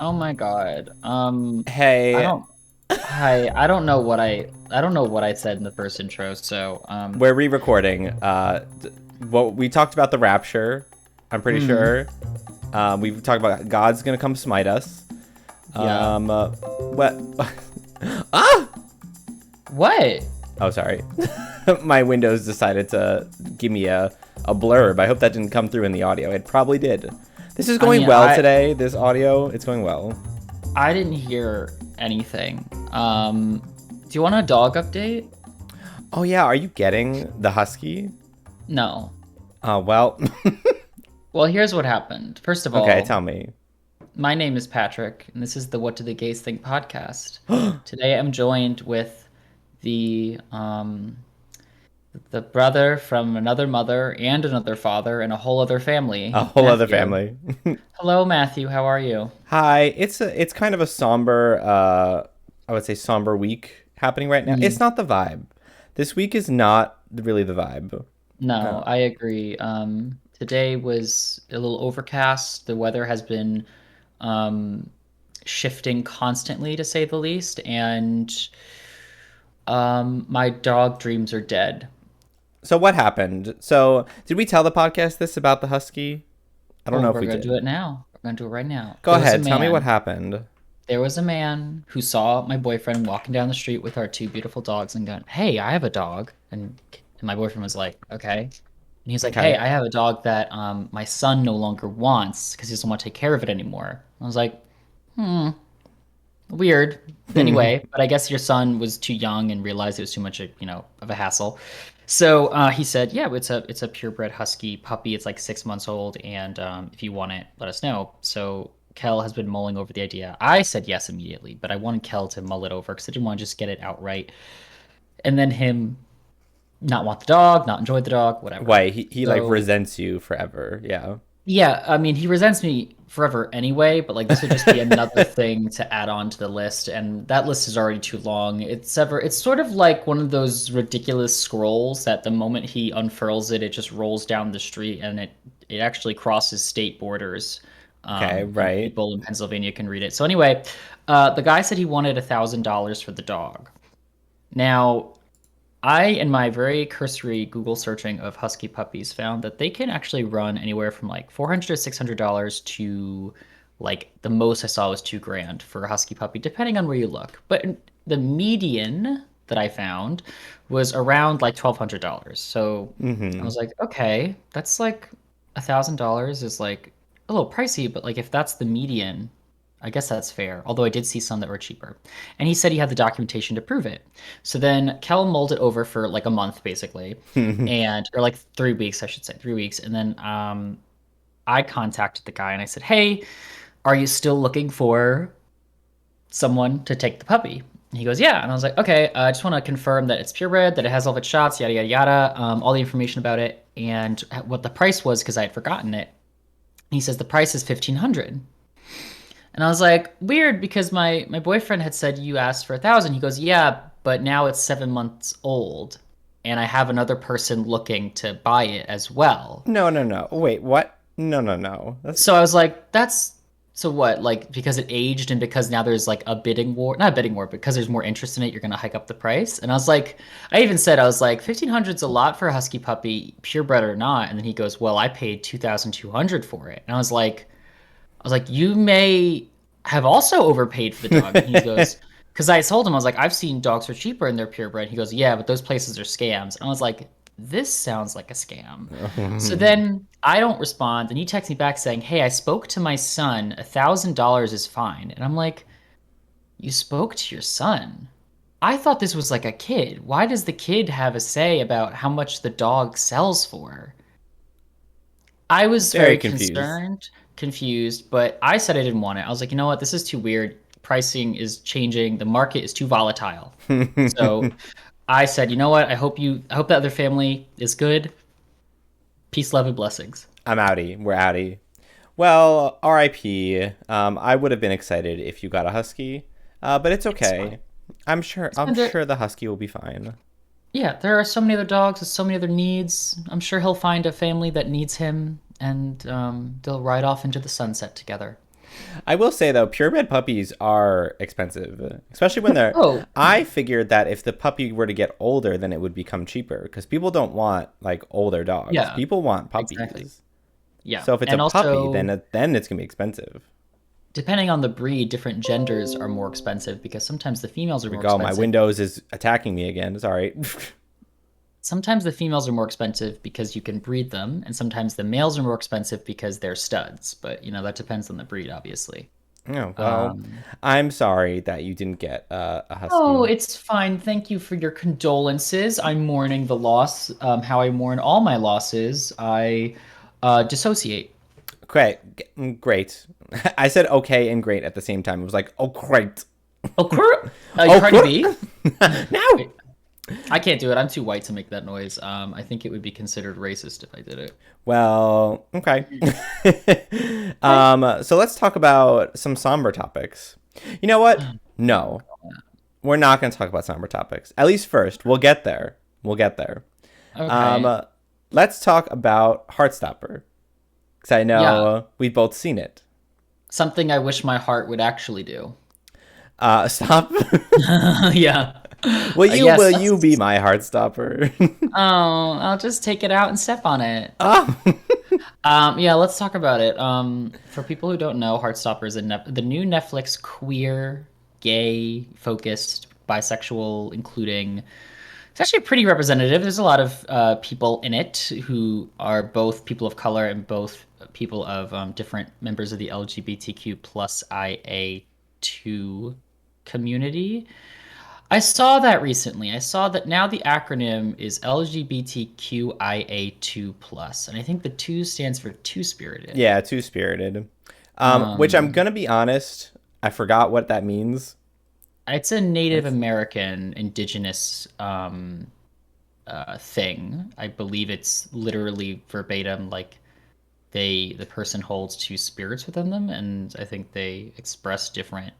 Oh my God. I Hey, don't. Hi. I don't know what I said in the first intro. So we're re-recording. What we talked about the rapture. I'm pretty mm, sure. We've talked about God's gonna come smite us. yeah. What? Ah! What? Oh, sorry. My Windows decided to give me a blurb. I hope that didn't come through in the audio. It probably did. This is I going mean, well I today. This audio, it's going well. I didn't hear anything. Do you want a dog update? Oh yeah, are you getting the husky? No. Well, Well, here's what happened. First of okay, all, tell me. my name is Patrick, and this is the What Do the Gays Think podcast. Today, I'm joined with the the brother from another mother and another father and a whole other A family, whole other Matthew. family. Hello, Matthew. How are you? Hi, it's kind of a somber I would say somber week happening right now. It's Mm, not the vibe. This week is not really the vibe. no, Uh, I agree. Today was a little overcast. The weather has been um, shifting constantly, to say the least, and my dog dreams are dead. so what happened? So did we tell the podcast this about the husky? I don't Oh, know if we're we gonna do did. it now. We're gonna do it right now. Go ahead, tell me what happened. There was a man who saw my boyfriend walking down the street with our two beautiful dogs and going, "Hey, I have a dog." And my boyfriend was like, "Okay." And he's like, "Hey, Okay. I have a dog that my son no longer wants because he doesn't want to take care of it anymore." I was like, "Hmm, weird." Anyway, but I guess your son was too young and realized it was too much, of a hassle. So he said, "Yeah, it's a purebred husky puppy. It's like 6 months old, and if you want it, let us know." So Kel has been mulling over the idea. I said yes immediately, but I wanted Kel to mull it over because I didn't want to just get it outright, and then him not want the dog, not enjoy the dog, whatever. Why he like So resents you forever. Yeah. yeah, I mean, he resents me forever anyway, but like this would just be another thing to add on to the list, and that list is already too long. It's sort of like one of those ridiculous scrolls that the moment he unfurls it, it just rolls down the street and it actually crosses state borders. Okay, And right. people in Pennsylvania can read it. So anyway, the guy said he wanted $1,000 for the dog. Now, I, in my very cursory Google searching of husky puppies, found that they can actually run anywhere from like $400 to $600 to like the most I saw was 2 grand for a husky puppy, depending on where you look. But the median that I found was around like $1,200. So I Mm-hmm. was like, okay, that's like $1,000 is like a little pricey, but like if that's the median, I guess that's fair. Although I did see some that were cheaper. And he said he had the documentation to prove it. So then Kel mulled it over for like a month basically, and or like 3 weeks, I should say, 3 weeks. And then I contacted the guy and I said, "Hey, are you still looking for someone to take the puppy?" And he goes, "Yeah." And I was like, "Okay, I just want to confirm that it's purebred, that it has all of its shots, yada yada yada, all the information about it, and what the price was because I had forgotten it." And he says the price is 1,500. And I was like, weird, because my boyfriend had said you asked for 1,000. He goes, yeah, but now it's 7 months old, and I have another person looking to buy it as well. No, no, no. Wait, what? No, no, no. That's So I was like, that's so what? Like because it aged and because now there's like a bidding war, not a bidding war, because there's more interest in it, you're gonna hike up the price. And I was like, I even said I was like 1,500's a lot for a husky puppy, purebred or not. And then he goes, well, I paid 2,200 for it, and I was like, you may have also overpaid for the dog. And he goes, because I told him, I was like, I've seen dogs for cheaper and they're purebred. He goes, yeah, but those places are scams. And I was like, this sounds like a scam. So then I don't respond. And he texts me back saying, hey, I spoke to my son. $1,000 is fine. And I'm like, you spoke to your son? I thought this was like a kid. Why does the kid have a say about how much the dog sells for? I was very very confused. concerned, confused, but I said I didn't want it. I was like, you know what? This is too weird. Pricing is changing. The market is too volatile. So I said, you know what? I hope that other family is good. Peace, love, and blessings. I'm outie. We're outie. Well, RIP. I would have been excited if you got a husky, but it's It's fine. okay. I'm sure. I'm And there, sure the husky will be fine. yeah, there are so many other dogs with so many other needs. I'm sure he'll find a family that needs him, and they'll ride off into the sunset together. I will say though, purebred puppies are expensive, especially when they're. Oh, I figured that if the puppy were to get older, then it would become cheaper because people don't want like older dogs. yeah, People want exactly. puppies. Yeah. So if it's a And puppy, also, then it's gonna be expensive. depending on the breed, different genders are more expensive because sometimes the females are Here we more go. My expensive. Windows is attacking me again. Sorry. Sometimes the females are more expensive because you can breed them, and sometimes the males are more expensive because they're studs. But that depends on the breed, obviously. Oh well, Um, I'm sorry that you didn't get a oh, husky. it's fine. Thank you for your condolences. I'm mourning the loss. How I mourn all my losses. I dissociate. Great, great. I said okay and great at the same time. It was like, oh great, Oh, oh Cardi B. no. Wait, I can't do it. I'm too white to make that noise. I think it would be considered racist if I did it. Well, okay. Okay. So let's talk about some somber topics. You know what? No, we're not going to talk about somber topics. At least first, we'll get there. We'll get there. Um, Okay. uh, let's talk about Heartstopper because I Yeah. know we've both seen it. Something I wish my heart would actually do. Stop. Yeah. Will Yes, you be let's. my Heartstopper? Oh, I'll just take it out and step on it. Oh. Yeah, let's talk about it. For people who don't know, Heartstopper is the new Netflix queer, gay focused, bisexual, including. It's actually pretty representative. There's a lot of people in it who are both people of color and both people of different members of the LGBTQ plus IA2 community. I saw that recently. I saw that now the acronym is LGBTQIA2 plus, and I think the two stands for two spirited. Yeah, two spirited. Which I'm Um, gonna be honest, I forgot what that means. it's a Native It's American indigenous thing. I believe it's literally verbatim, like the person holds two spirits within them, and I think they express different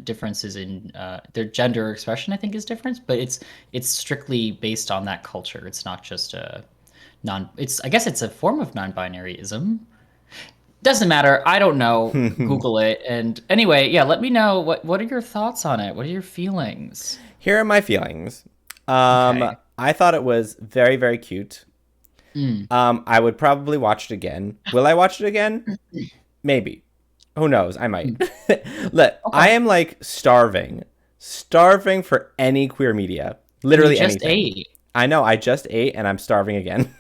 differences in their gender expression. I think is different, but it's strictly based on that culture. It's not just a non. It's I guess it's a form of non-binaryism. Doesn't matter. I don't know. Google it. And anyway, yeah, let me know what are your thoughts on it? What are your feelings? Here are my feelings. Okay. I thought it was very, very cute. Mm. I would probably watch it again. Will I watch it again? Maybe. Who knows? I might. Mm. Look, I Okay. am like starving for any queer media. And you Literally just anything. ate. I know. I just ate and I'm starving again.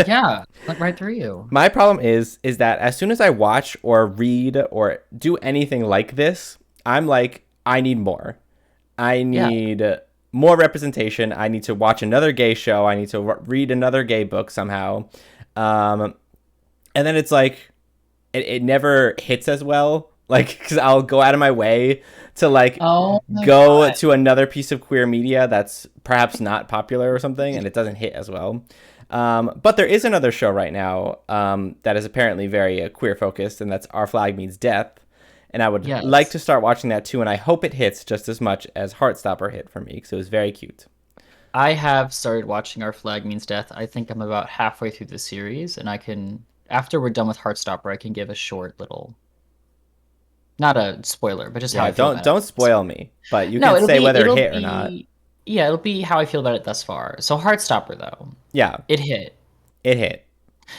Yeah, went right through you. My problem is that as soon as I watch or read or do anything like this, I'm like, I need more. I Yeah. need more representation. I need to watch another gay show. I need to read another gay book somehow. Um, and then it's like, it never hits as well. Like, because I'll go out of my way to like Oh my go God. to another piece of queer media that's perhaps not popular or something, and it doesn't hit as well. But there is another show right now that is apparently very queer focused, and that's Our Flag Means Death. And I would like Yes. to start watching that too, and I hope it hits just as much as Heartstopper hit for me because it was very cute. I have started watching Our Flag Means Death. I think I'm about halfway through the series, and I can, after we're done with Heartstopper, I can give a short little, not a spoiler, but just how Yeah, I feel don't about it. don't spoil me, but you No, can it'll say be, whether it it'll hit or not. be, yeah, it'll be how I feel about it thus far. So Heartstopper, though, Yeah, it hit. it hit.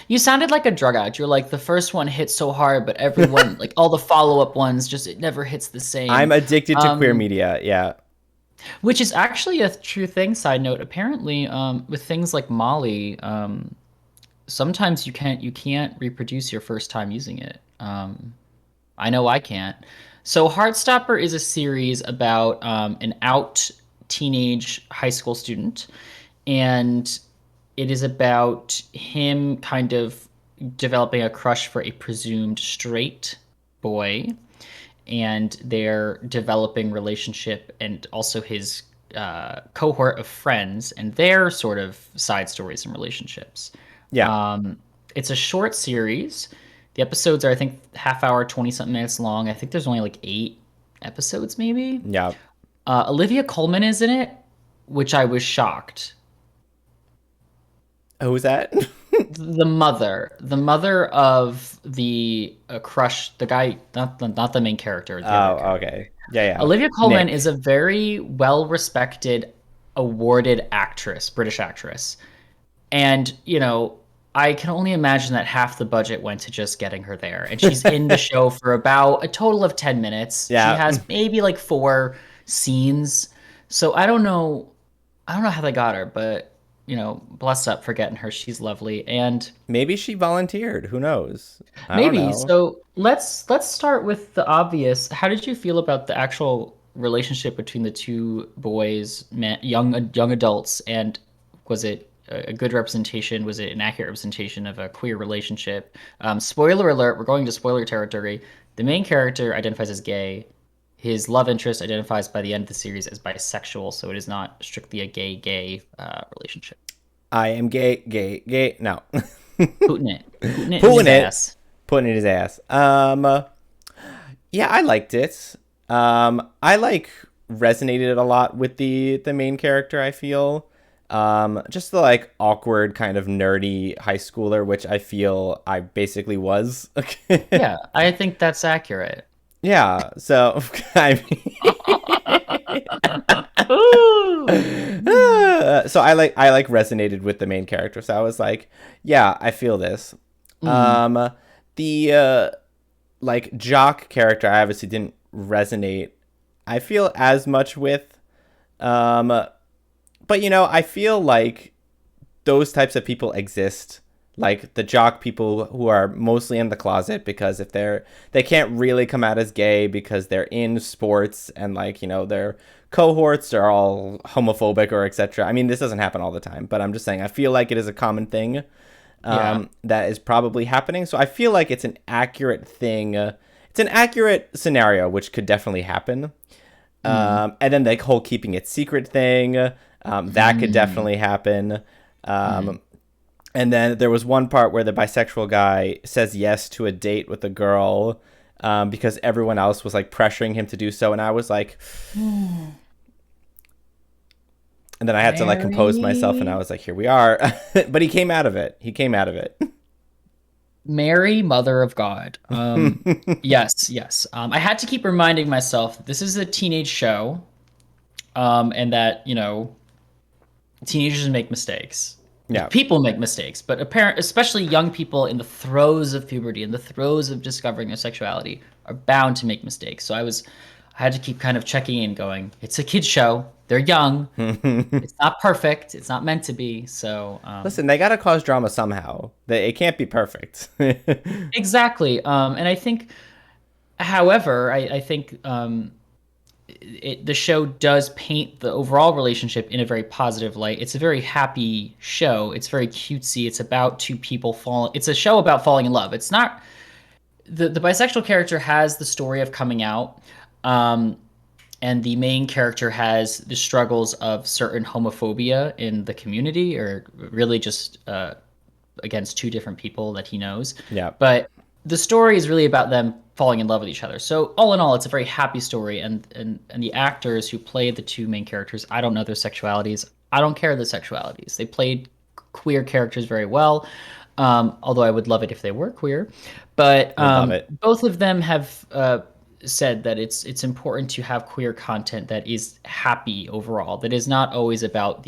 You sounded like a drug addict. You're like, the first one hit so hard, but everyone, like all the follow-up ones, just it never hits the I'm same. addicted to queer Um, media. Yeah. which is actually a true thing. Side note, apparently, with things like Molly, sometimes you can't reproduce your first time using it. I know I can't. So Heartstopper is a series about an out teenage high school student, and it is about him kind of developing a crush for a presumed straight boy and their developing relationship and also his cohort of friends and their sort of side stories and relationships. Yeah. Um, it's a short series. The episodes are, I think, half hour, 20 something minutes long. I think there's only like 8 episodes, maybe. Yeah. Olivia Colman is in it, which I was shocked. Who's that? the mother of the crush, the guy, not the main character, the other Oh, character. okay. Yeah, yeah. Olivia Colman is Nick. a very well-respected, awarded actress, British actress. And, I can only imagine that half the budget went to just getting her there. And she's in the show for about a total of 10 minutes. She Yeah. has maybe like four scenes. So I don't know how they got her, but bless up for getting her. She's lovely. And Maybe she volunteered. Who knows? I don't maybe know. so let's start with the obvious. How did you feel about the actual relationship between the two boys, young adults, and was it a good representation? Was it an accurate representation of a queer relationship? Spoiler alert, we're going to spoiler territory. The main character identifies as gay. His love interest identifies by the end of the series as bisexual, so it is not strictly a gay relationship. I am gay, gay, gay. No. Putting it in Pulling his it. ass. Putting it in his ass. Yeah, I liked it. I like resonated a lot with the main character, I feel. Just the like awkward kind of nerdy high schooler, which I feel I basically was. Yeah, I think that's accurate. Yeah, so I Ooh. mean, so I like resonated with the main character. So I was like, yeah, I feel this. Mm, The like jock character, I obviously didn't resonate. I feel as much with, um, but I feel like those types of people exist, like the jock people who are mostly in the closet because if they can't really come out as gay because they're in sports and like their cohorts are all homophobic or etc. I mean, this doesn't happen all the time, but I'm just saying I feel like it is a common thing, yeah. that is probably happening. So I feel like it's an accurate thing. It's an accurate scenario which could definitely happen. Mm, And then the whole keeping it secret thing, that could mm, definitely happen. mm. Um, and then there was one part where the bisexual guy says yes to a date with a girl, because everyone else was like pressuring him to do so. And I was like, and then I had to like compose myself and I Mary, was like, here we are. But he came out of it. He came out of it. Mary, Mother of God. Yes, yes. I had to keep reminding myself that this is a teenage show, and that teenagers make mistakes. Yeah. People make mistakes, but especially young people in the throes of puberty, in the throes of discovering their sexuality, are bound to make mistakes. So I had to keep kind of checking in, going, it's a kids show. They're young. It's not perfect. It's not meant to be. So Listen, they got to cause drama somehow. It can't be perfect. exactly. And I think, however, I think the show does paint the overall relationship in a very positive light. It's a very happy show. It's very cutesy. It's about two people falling. It's a show about falling in love. It's not the bisexual character has the story of coming out, um, and the main character has the struggles of certain homophobia in the community, or really just against two different people that he knows. Yeah. But the story is really about them falling in love with each other. So all in all, it's a very happy story, and the actors who play the two main characters, I don't know their sexualities. I don't care their sexualities. They played queer characters very well. Although I would love it if they were queer, but Would love it. both of them have said that it's important to have queer content that is happy overall. That is not always about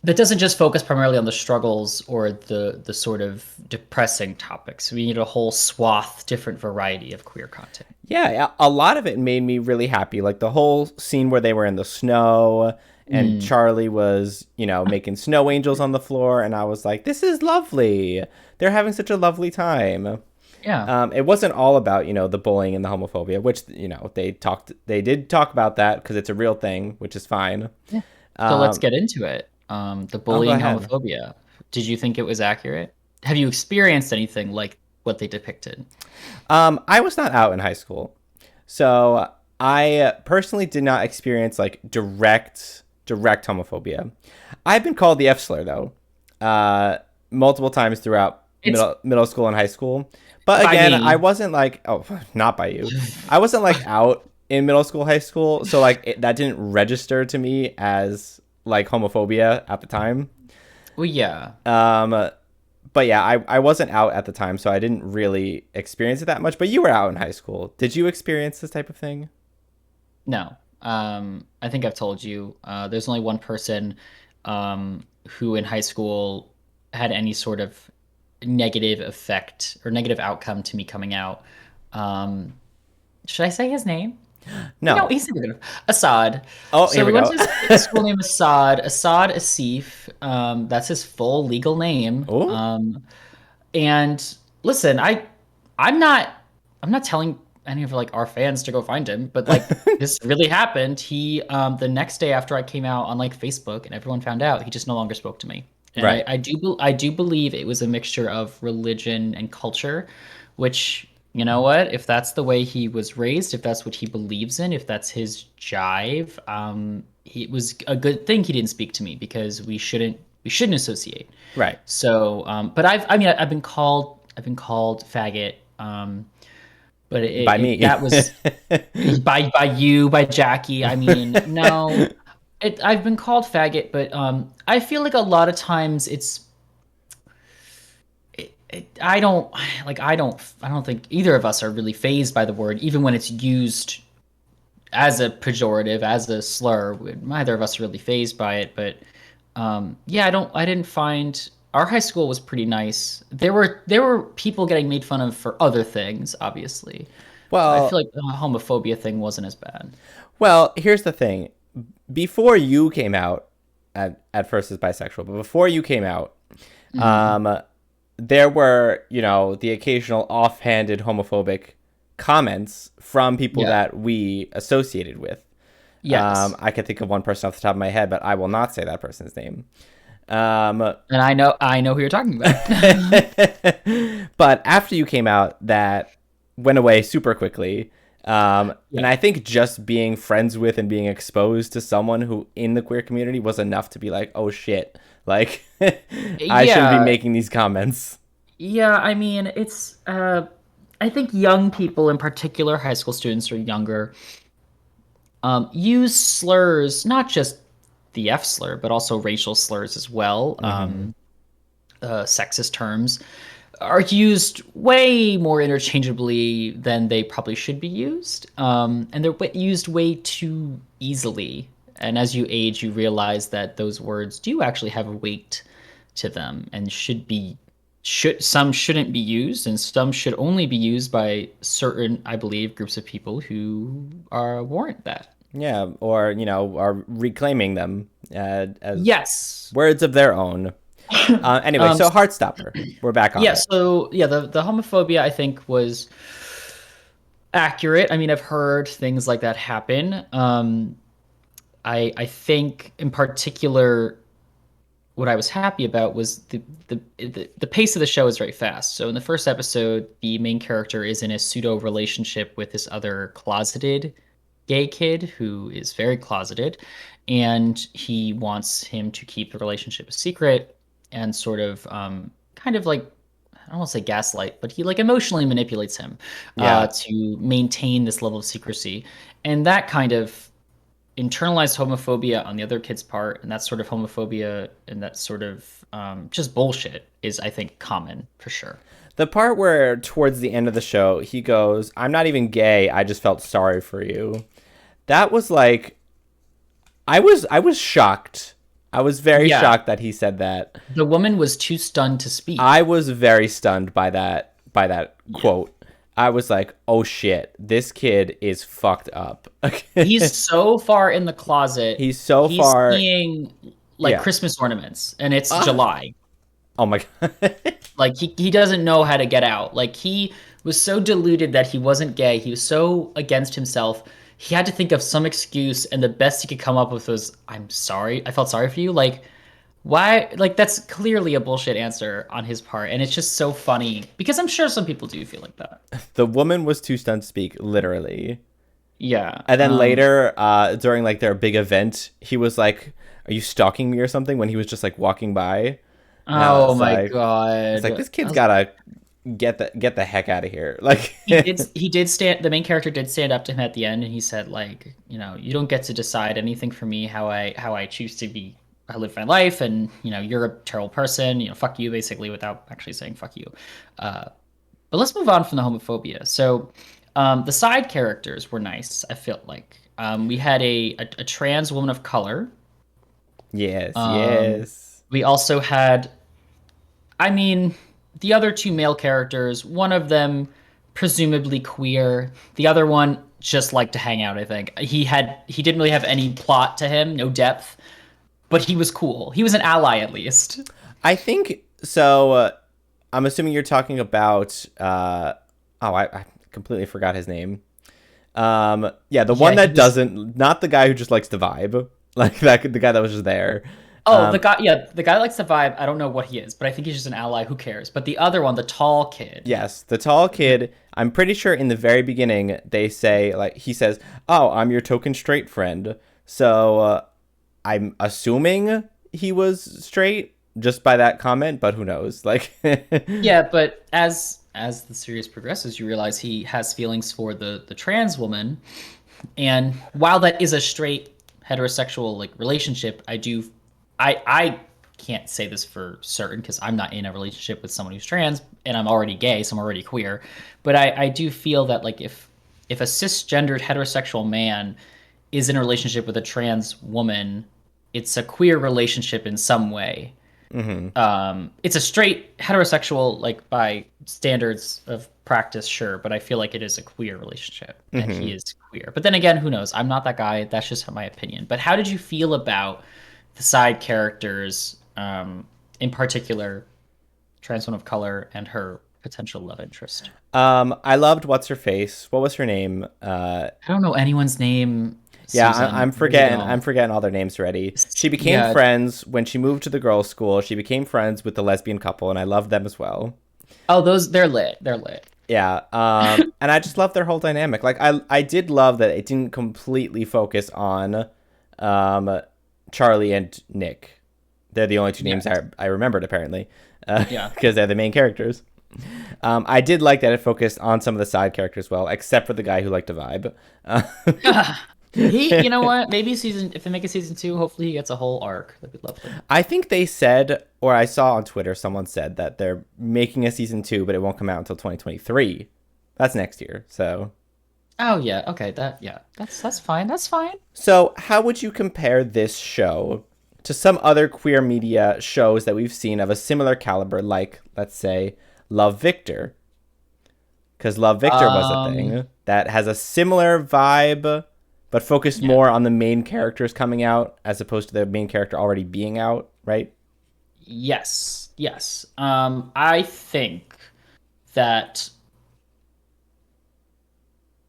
that doesn't just focus primarily on the struggles or the sort of depressing topics. We need a whole swath, different variety of queer content. Yeah, a lot of it made me really happy. Like the whole scene where they were in the snow and Mm, Charlie was, making snow angels on the floor. And I was like, this is lovely. They're having such a lovely time. yeah. It wasn't all about, the bullying and the homophobia, which, they did talk about that because it's a real thing, which is fine. Yeah. So let's Um, get into it. The oh, go bullying, ahead. homophobia. Did you think it was accurate? Have you experienced anything like what they depicted? I was not out in high school. So I personally did not experience like direct homophobia. I've been called the F slur though, multiple times throughout It's middle school and high school. But by again, I me. wasn't like not by you. I wasn't like out in middle school, high school, so like that didn't register to me as like homophobia at the time. Well, yeah. Um, but yeah, I wasn't out at the time, so I didn't really experience it that much. But you were out in high school. Did you experience this type of thing? No. I think I've told you. There's only one person who in high school had any sort of negative effect or negative outcome to me coming out. Um, should I say his name? No, No. he's never gonna. Assad. Oh, here So we we went go. to a school named Assad. Assad Asif. That's his full legal name. Oh, And listen, I'm not I'm not telling any of like our fans to go find him, but like this really happened. He the next day after I came out on like Facebook and everyone found out, he just no longer spoke to me. And right, I do believe it was a mixture of religion and culture, which you know what? If that's the way he was raised, if that's what he believes in, if that's his jive, it was a good thing he didn't speak to me because we shouldn't associate. right. So, but I've been called faggot. But By me. that was by you, by Jackie. I mean, no, I've been called faggot, but I feel like a lot of times I don't think either of us are really fazed by the word, even when it's used as a pejorative, as a slur. Neither of us are really fazed by it, but yeah, I didn't find our high school was pretty nice. There were people getting made fun of for other things, obviously. I Well, feel like the homophobia thing wasn't as bad. well, here's the thing. Before you came out, at first as bisexual, but before you came out, Hmm. um, there were, the occasional offhanded homophobic comments from people Yeah. that we associated with. Yes. I can think of one person off the top of my head, but I will not say that person's name. And I know who you're talking about. But after you came out, that went away super quickly. Yeah. And I think just being friends with and being exposed to someone who in the queer community was enough to be like, oh shit, like I shouldn't be Yeah. making these comments. Yeah, I mean, it's I think young people in particular, high school students or younger, use slurs, not just the F slur, but also racial slurs as well. Hmm. Sexist terms are used way more interchangeably than they probably should be used. And they're used way too easily. And as you age, you realize that those words do actually have a weight to them and some shouldn't be used and some should only be used by certain, I believe, groups of people who are warrant that. Yeah, or are reclaiming them as Yes. words of their own. Anyway, Um, so Heartstopper, we're back on yeah, it. so yeah, the homophobia I think was accurate. I mean, I've heard things like that happen. I think in particular, what I was happy about was the pace of the show is very fast. So in the first episode, the main character is in a pseudo relationship with this other closeted gay kid who is very closeted, and he wants him to keep the relationship a secret and sort of kind of like I don't want to say gaslight, but he like emotionally manipulates him Yeah. to maintain this level of secrecy, and that kind of internalized homophobia on the other kid's part, and that sort of homophobia and that sort of just bullshit is, I think, common for sure. The part where towards the end of the show he goes, "I'm not even gay. I just felt sorry for you." That was like I was shocked. I was very Yeah, shocked that he said that. the woman was too stunned to I speak. was very stunned by that Yeah. quote. I was like, "Oh shit, this kid is fucked up." He's so far in the closet. He's so He's far. seeing like Yeah. Christmas ornaments, and it's Ah. July. Oh my god. Like he doesn't know how to get out. Like he was so deluded that he wasn't gay. He was so against himself. He had to think of some excuse, and the best he could come up with was, "I'm sorry. I felt sorry for you." Like why? Like that's clearly a bullshit answer on his part, and it's just so funny because I'm sure some people do feel like that. The woman was too stunned to speak, literally. Yeah. And then later, during like their big event, he was like, "Are you stalking me or something?" When he was just like walking by, and I Oh was my like, God. this kid's gotta get the heck out of here. Like, He did stand the main character did stand up to him at the end and he said like, you know, you don't get to decide anything for me how I choose to be I live my life, and you're a terrible person. Fuck you, basically, without actually saying fuck you. Uh, but let's move on from the homophobia. So, the side characters were nice. I felt like we had a trans woman of color. Yes, Um, yes. we also had, I mean, the other two male characters. One of them presumably queer. The other one just liked to hang out. I think he didn't really have any plot to him, no depth, but he was cool. He was an ally at least. I think so. I'm assuming you're talking about. I completely forgot his name. Yeah, the Yeah, one he that was. doesn't, not the guy who just likes the vibe, like that, the guy that was just there. Oh, the Um, guy. Yeah, the guy that likes the vibe. I don't know what he is, but I think he's just an ally. Who cares? But the other one, the tall kid. yes, the tall kid. I'm pretty sure in the very beginning they say like he says, "Oh, I'm your token straight friend." So I'm assuming he was straight just by that comment, but who knows? Like, Yeah, but as the series progresses, you realize he has feelings for the trans woman, and while that is a straight heterosexual like relationship, I can't say this for certain because I'm not in a relationship with someone who's trans and I'm already gay, so I'm already queer. But I do feel that like if a cisgendered heterosexual man is in a relationship with a trans woman, it's a queer relationship in some way. hmm It's a straight heterosexual, like by standards of practice, sure, but I feel like it is a queer relationship, and he hmm is queer. But then again, who knows? I'm not that guy. That's just my opinion. But how did you feel about the side characters, in particular, trans woman of color and her potential love interest? I loved what's her face. What was her name? I don't know anyone's name, Yeah, Susan. I'm I really forgetting. I'm don't. forgetting all their names already. She became Yeah. friends when she moved to the girls' school. She became friends with the lesbian couple, and I loved them as well. Oh, those they're lit. They're lit. Yeah, and I just love their whole dynamic. Like I did love that it didn't completely focus on, um, Charlie and Nick. They're the only two Yeah. names I remembered apparently, Yeah. because they're the main characters. I did like that it focused on some of the side characters well, except for the guy who liked to vibe. Uh, You know what? Maybe if they make a season two, hopefully he gets a whole arc. That'd be lovely. I think they said, or I saw on Twitter, someone said that they're making a season two, but it won't come out until 2023. That's next year. Oh yeah, okay, that's fine. That's fine. So how would you compare this show to some other queer media shows that we've seen of a similar caliber, like let's say Love Victor? Because Love Victor was a Um, thing that has a similar vibe, but focused yeah. more on the main characters coming out as opposed to the main character already being out, right? Yes. Yes. I think that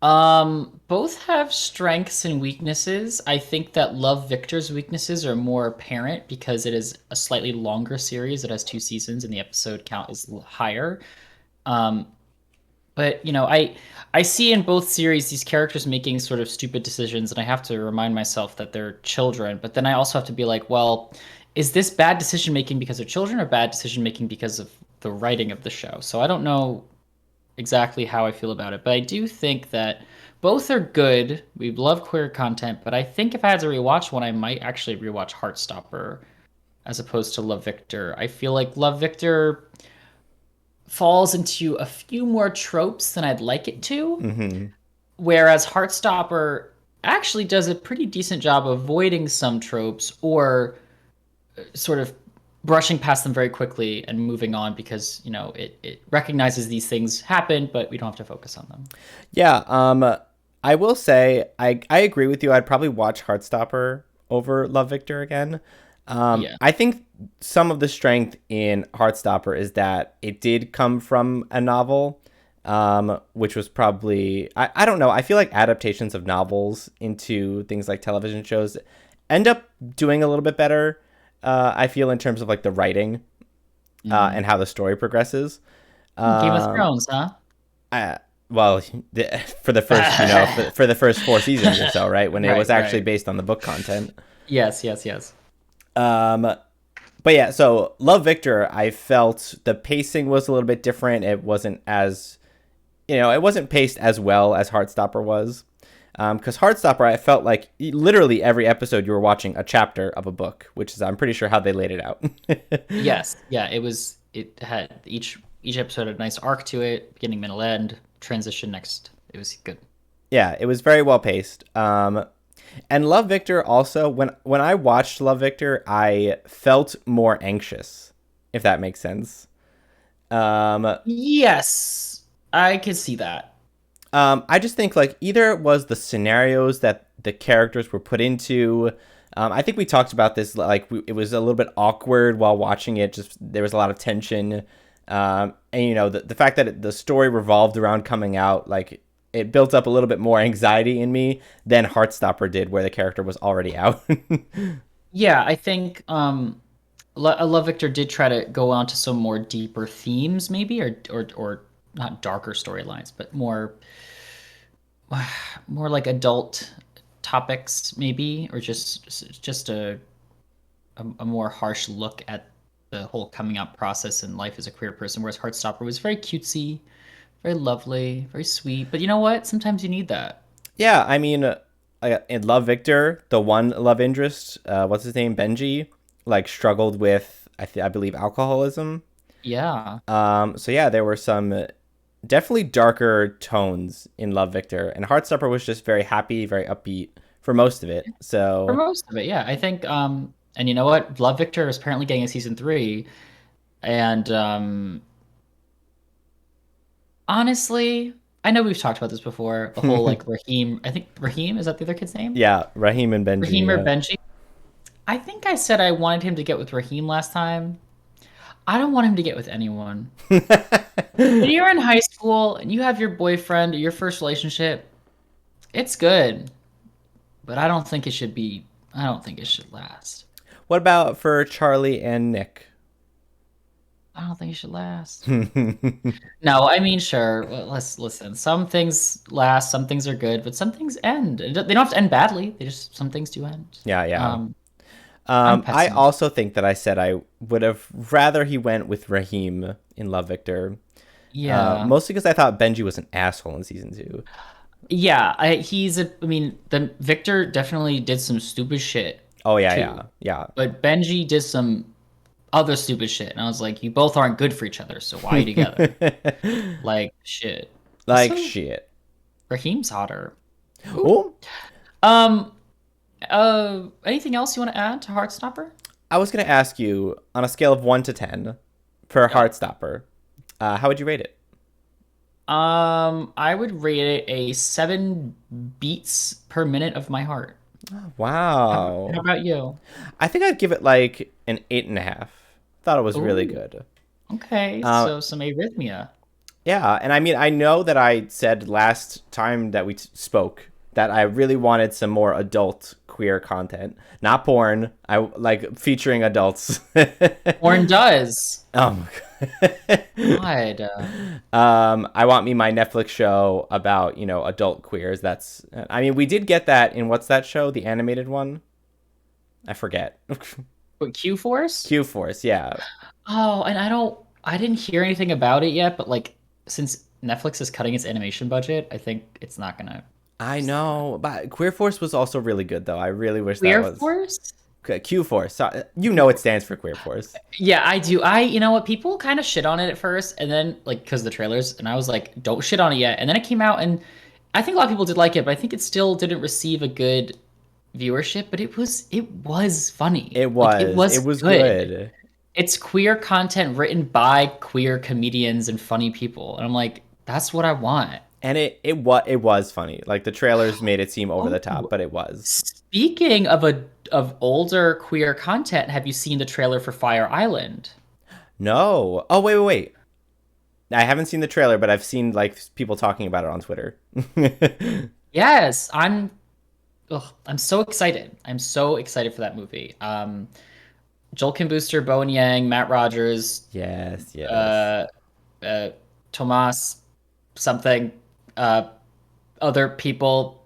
both have strengths and weaknesses. I think that Love Victor's weaknesses are more apparent because it is a slightly longer series. It has two seasons and the episode count is higher. Um, But I see in both series these characters making sort of stupid decisions, and I have to remind myself that they're children. But then I also have to be like, well, is this bad decision making because they're children, or bad decision making because of the writing of the show? So I don't know exactly how I feel about it, but I do think that both are good. We love queer content, but I think if I had to rewatch one, I might actually rewatch Heartstopper as opposed to Love Victor. I feel like Love Victor falls into a few more tropes than I'd like it to, Mm-hmm. whereas Heartstopper actually does a pretty decent job avoiding some tropes or sort of brushing past them very quickly and moving on because, it recognizes these things happen, but we don't have to focus on them. Yeah, I will say I agree with you. I'd probably watch Heartstopper over Love Victor again. Yeah. I think some of the strength in Heartstopper is that it did come from a novel, which was probably I don't know. I feel like adaptations of novels into things like television shows end up doing a little bit better. I feel in terms of like the writing and how the story progresses. Game of Um, Thrones, huh? uh, well, for the first, for the first four seasons or so, right? When it Right, was actually right. based on the book content. Yes, yes, yes. Um, but yeah, so Love Victor, I felt the pacing was a little bit different. It wasn't as, it wasn't paced as well as Heartstopper was. Because Heartstopper, I felt like literally every episode you were watching a chapter of a book, which is I'm pretty sure how they laid it out. Yes, yeah, it was. It had each episode had a nice arc to it, beginning, middle, end, transition next. It was good. Yeah, it was very well paced. And Love Victor also, when I watched Love Victor, I felt more anxious, if that makes sense. Um, Yes, I could see that. I just think like either it was the scenarios that the characters were put into. I think we talked about this. Like it was a little bit awkward while watching it. Just there was a lot of tension, and you know the fact that the story revolved around coming out, like it built up a little bit more anxiety in me than Heartstopper did, where the character was already out. Yeah, I think Love Victor did try to go on to some more deeper themes, maybe, or not darker storylines, but more like adult topics, maybe, or just a more harsh look at the whole coming out process and life as a queer person. Whereas Heartstopper was very cutesy, very lovely, very sweet. But you know what? Sometimes you need that. Yeah, I mean, in Love Victor, the one love interest, what's his name, Benji, like struggled with, I believe, alcoholism. Yeah. So yeah, there were some definitely darker tones in Love Victor, and Heartstopper was just very happy, very upbeat for most of it. For So most of it, yeah. I think and you know what? Love Victor is apparently getting a season 3. And honestly, I know we've talked about this before. The whole like Raheem, I think Raheem, is that the other kid's name? yeah, Raheem and Raheem or Benji. Benji. I think I said I wanted him to get with Raheem last time. I don't want him to get with anyone. When you're in high school and you have your boyfriend or your first relationship, it's good, but I don't think it should last. What about for Charlie and Nick? I don't think it should last. No, I mean, sure. Well, let's listen. Some things last, some things are good, but some things end. They don't have to end badly. They just some things do end. Yeah, yeah. I'm I pessimist. also think that I said I would have rather he went with Raheem in Love Victor. Yeah, Mostly because I thought Benji was an asshole in season two. yeah. I mean, the Victor definitely did some stupid shit Oh yeah, too, yeah, yeah. but Benji did some other stupid shit, and I was like, you both aren't good for each other, so why are you together? Like shit. Like Also, shit. Raheem's hotter. Ooh. Oh, Um. Anything else you want to add to Heartstopper? I was gonna ask you on a scale of 1 to 10 for Yeah. Heartstopper, how would you rate it? I would rate it a 7 beats per minute of my heart. How Wow. about you? I think I'd give it like an 8.5. Thought it was really Ooh, good. okay. Uh, So some arrhythmia. yeah, and I mean, I know that I said last time that we spoke that I really wanted some more adult queer content, not porn. I like featuring adults. Porn does. Oh my God. I want me my Netflix show about adult queers. That's I mean we did get that in what's that show, the animated one? I forget. But Q Force? Q Force, yeah. Oh, and I didn't hear anything about it yet, but like since Netflix is cutting its animation budget, I think it's not gonna. I know, but Queer Force was also really good though. I really wish that Queer was Force? Q Force. So, you know it stands for Queer Force. Yeah, I do. You know what? People kind of shit on it at first, and then like because the trailers, and I was like, don't shit on it yet. And then it came out, and I think a lot of people did like it, but I think it still didn't receive a good viewership. But it was funny. It Like it was. It was was good. good. It's queer content written by queer comedians and funny people, and I'm like, that's what I want. And it was funny. Like the trailers made it seem over the top, Oh, but it was. speaking of older queer content, have you seen the trailer for Fire Island? No. Oh wait. I haven't seen the trailer, but I've seen like people talking about it on Twitter. Yes, I'm so excited. I'm so excited for that movie. Joel Kim Booster, Bowen Yang, Matt Rogers, Yes, yes. uh, Tomas, something, uh, other people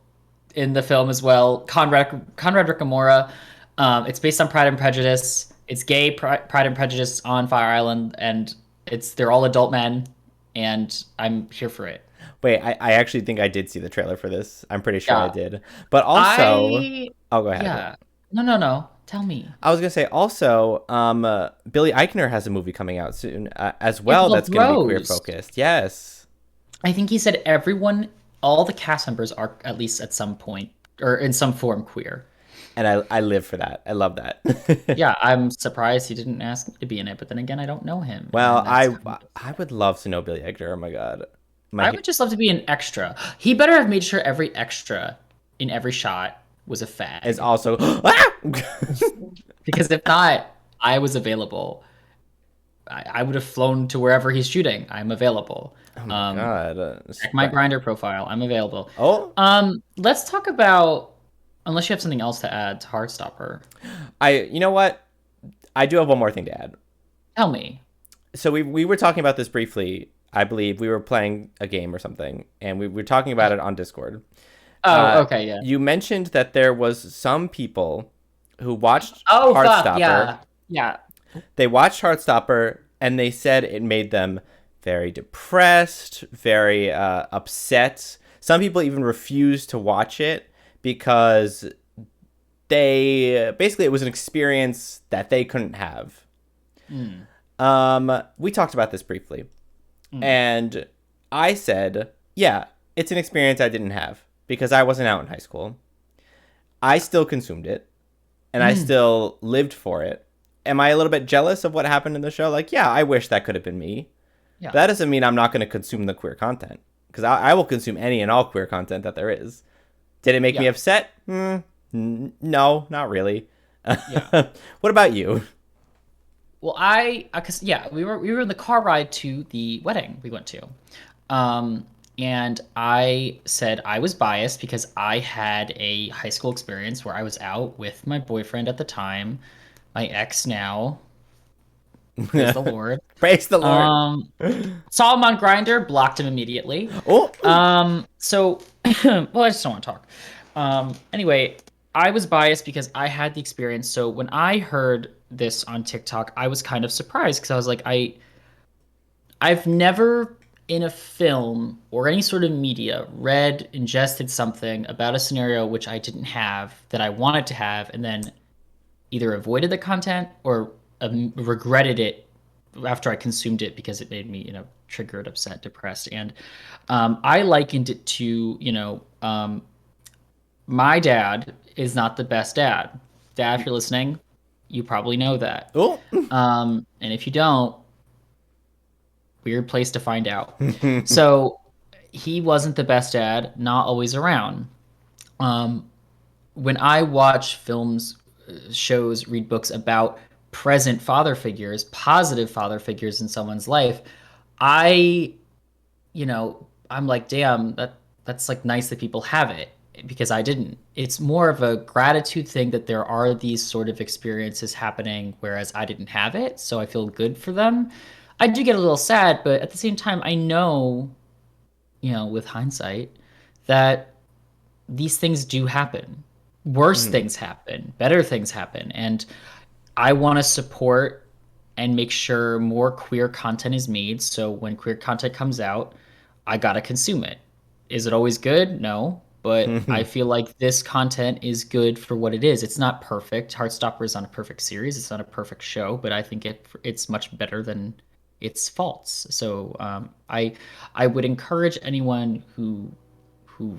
in the film as well. Conrad Ricamora. It's based on Pride and Prejudice. It's gay Pride and Prejudice on Fire Island, and they're all adult men, and I'm here for it. Wait, I actually think I did see the trailer for this. I'm pretty sure I Yeah. did. But also, I I'll go ahead. yeah. No, no, no. Tell me. I was gonna say also, Billy Eichner has a movie coming out soon as Yeah, well. called That's gonna be queer Rose. focused. Yes, I think he said everyone, all the cast members are at least at some point or in some form queer. and I live for that. I love that. Yeah, I'm surprised he didn't ask me to be in it, but then again, I don't know him, Well, and that's kind of I sad. would love to know Billy Eichner. Oh my god, I my would just love to be an extra. He better have made sure every extra in every shot was a is fag. also ah! Because if not, I was available. I would have flown to wherever he's shooting. I'm available. Oh my Um, god. Check my grinder profile. I'm available. Oh, Let's talk about, unless you have something else to add to Heartstopper. you know what? I do have one more thing to add. Tell me. So we were talking about this briefly. I believe we were playing a game or something, and we were talking about it on Discord. Oh, okay, yeah. You mentioned that there was some people who watched Oh, fuck, Heartstopper. yeah. Yeah. They watched Heartstopper, and they said it made them very depressed, very upset. Some people even refused to watch it because they basically it was an experience that they couldn't have. Mm, We talked about this briefly, mm, and I said, yeah, it's an experience I didn't have because I wasn't out in high school. I still consumed it, and I mm. still lived for it. Am I a little bit jealous of what happened in the show? Like, yeah, I wish that could have been me. But Yeah. that doesn't mean I'm not going to consume the queer content because I will consume any and all queer content that there is. Did it make me Yeah. upset? No, not really. Yeah. What about you? Well, cause yeah, we were in the car ride to the wedding we went to. And I said I was biased because I had a high school experience where I was out with my boyfriend at the time, my ex now, praise the Lord. Praise the Lord. Um, Saw him on Grinder, blocked him immediately. Oh, So, well, I just don't want to talk. Anyway, I was biased because I had the experience. So when I heard this on TikTok, I was kind of surprised because I was like, I've never in a film or any sort of media read, ingested something about a scenario which I didn't have that I wanted to have, and then either avoided the content or regretted it after I consumed it because it made me, triggered, upset, depressed. And I likened it to, my dad is not the best dad. Dad, if you're listening, you probably know that. oh. And if you don't, weird place to find out. So he wasn't the best dad, not always around. Um, when I watch films, shows, read books about present father figures, positive father figures in someone's life, I, I'm like, damn, that's like nice that people have it because I didn't. It's more of a gratitude thing that there are these sort of experiences happening, whereas I didn't have it. So I feel good for them. I do get a little sad, but at the same time, I know, with hindsight, that these things do happen. Worse Mhm. things happen, better things happen. And I want to support and make sure more queer content is made. So when queer content comes out, I got to consume it. Is it always good? No. But I feel like this content is good for what it is. It's not perfect. Heartstopper is not a perfect series. It's not a perfect show, but I think it's much better than its faults. So I would encourage anyone who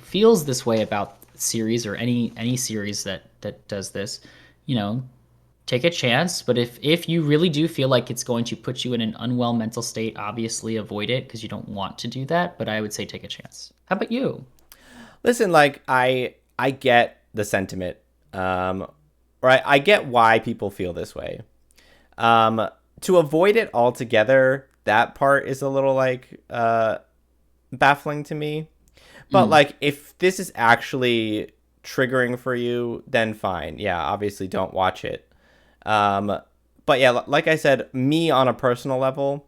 feels this way about series or any series that does this, you know, take a chance. But if you really do feel like it's going to put you in an unwell mental state, obviously avoid it because you don't want to do that. But I would say take a chance. How about you? Listen, like I get the sentiment, or I get why people feel this way. To avoid it altogether, that part is a little like baffling to me. But Mm, like, if this is actually triggering for you, then fine. Yeah, obviously don't watch it. Um, but yeah, like I said, me on a personal level,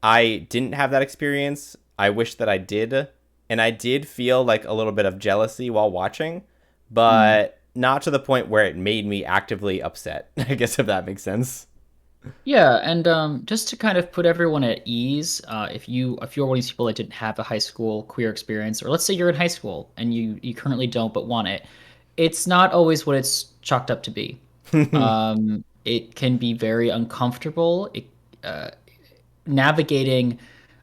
I didn't have that experience. I wish that I did, and I did feel like a little bit of jealousy while watching, mm. but not to the point where it made me actively upset. I guess if that makes sense. Yeah, and just to kind of put everyone at ease, if you're one of these people that didn't have a high school queer experience, or let's say you're in high school and you currently don't but want it, it's not always what it's chalked up to be. It can be very uncomfortable. Uh, Navigating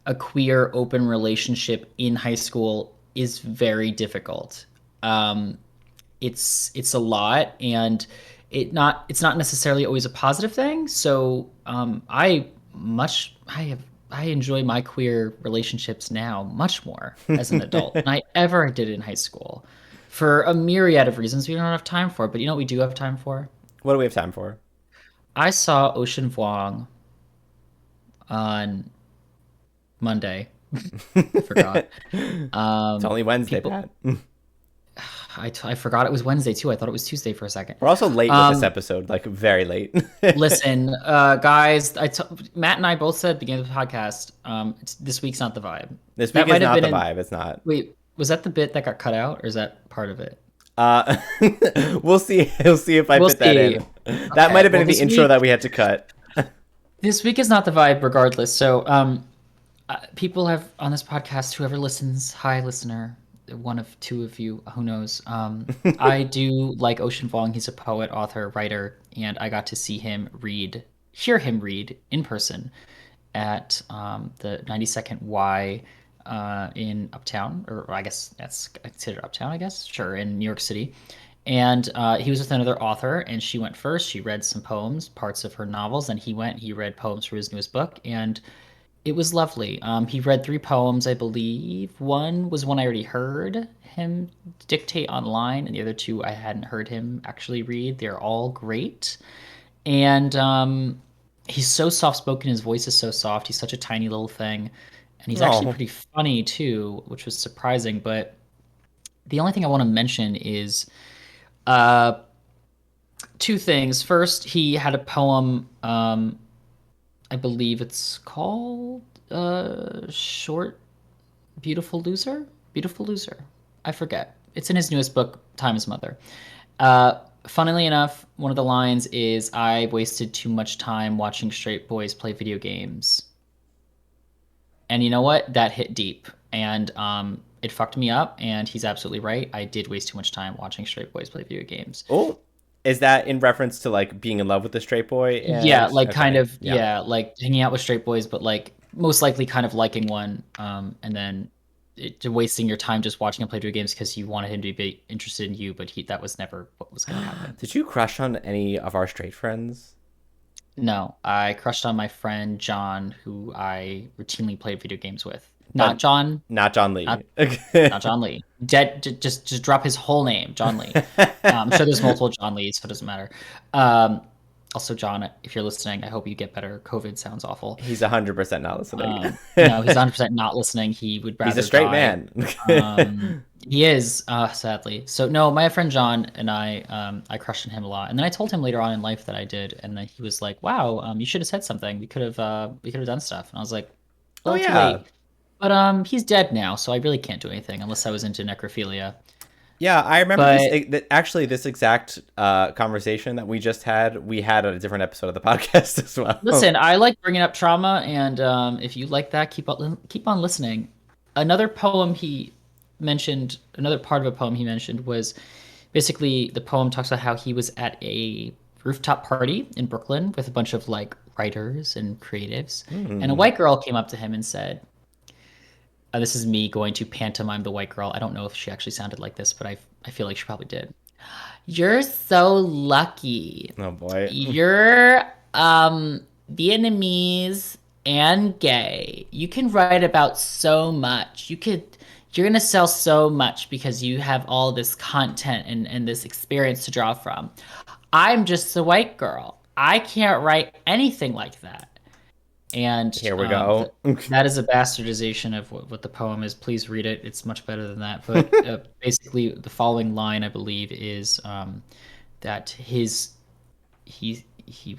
a queer open relationship in high school is very difficult. Um, it's a lot, and it's not necessarily always a positive thing. So I enjoy my queer relationships now much more as an adult than I ever did in high school, for a myriad of reasons we don't have time for. But you know what we do have time for? What do we have time for? I saw Ocean Vuong on Monday. I forgot. It's only Wednesday, People, Pat. I forgot it was Wednesday too. I thought it was Tuesday for a second. We're also late with this Um, episode, like very late. Listen, guys, Matt and I both said at the beginning of the podcast, this week's not the vibe. This week That is might have not been the in. vibe. It's not. Wait, was that the bit that got cut out, or is that part of it? Uh, we'll see. We'll see if I We'll fit that see. in. That might Okay. have been Well, in the intro that we had to cut. this week is not the vibe, regardless. So, people have on this podcast, whoever listens, hi listener, one of two of you, who knows. I do like Ocean Vuong. He's a poet, author, writer, and I got to hear him read in person at the 92nd Y in Uptown, or I guess that's considered Uptown, I guess, sure, in New York City. And he was with another author, and she went first. She read some poems, parts of her novels, and he read poems for his newest book, and it was lovely. He read three poems, I believe. One was one I already heard him dictate online, and the other two I hadn't heard him actually read. They're all great. And he's so soft spoken. His voice is so soft. He's such a tiny little thing. And he's actually Oh, pretty funny too, which was surprising. But the only thing I want to mention is uh, two things. First, he had a poem. I believe it's called Short Beautiful Loser? Beautiful Loser. I forget. It's in his newest book, Time is Mother. Funnily enough, one of the lines is, I wasted too much time watching straight boys play video games. And you know what? That hit deep. And it fucked me up. And he's absolutely right. I did waste too much time watching straight boys play video games. oh, is that in reference to like being in love with the straight boy? Yeah, And like kind okay, of, yeah. yeah, like hanging out with straight boys, but like most likely kind of liking one, and then wasting your time just watching him play video games because you wanted him to be interested in you, but that was never what was going to happen. Did you crush on any of our straight friends? No, I crushed on my friend John, who I routinely played video games with. Not But John, not John not Lee. not John Lee. Just drop his whole name, John Lee. I'm sure there's multiple John Lees, so it doesn't matter. Um, Also, John, if you're listening, I hope you get better. COVID sounds awful. He's 100% not listening. No, he's 100% not listening. He would He's a rather straight die. man. He is, sadly. So no, my friend John and I crushed on him a lot. And then I told him later on in life that I did, and then he was like, "Wow, you should have said something. We could have done stuff." And I was like, "A Oh little too yeah. late." But he's dead now, so I really can't do anything unless I was into necrophilia. Yeah, I remember this. But Actually, this exact conversation that we just had, we had on a different episode of the podcast as well. listen, I like bringing up trauma, and if you like that, keep on listening. Another poem he mentioned, another part of a poem he mentioned was basically the poem talks about how he was at a rooftop party in Brooklyn with a bunch of like writers and creatives, and a Hmm. white girl came up to him and said, "This is me going to pantomime the white girl. I don't know if she actually sounded like this, but I feel like she probably did. You're so lucky. Oh boy. You're Vietnamese and gay. You can write about so much. You're gonna sell so much because you have all this content and this experience to draw from. I'm just a white girl. I can't write anything like that." And Here we go. that is a bastardization of what the poem is. Please read it. It's much better than that. But basically, the following line, I believe, is that he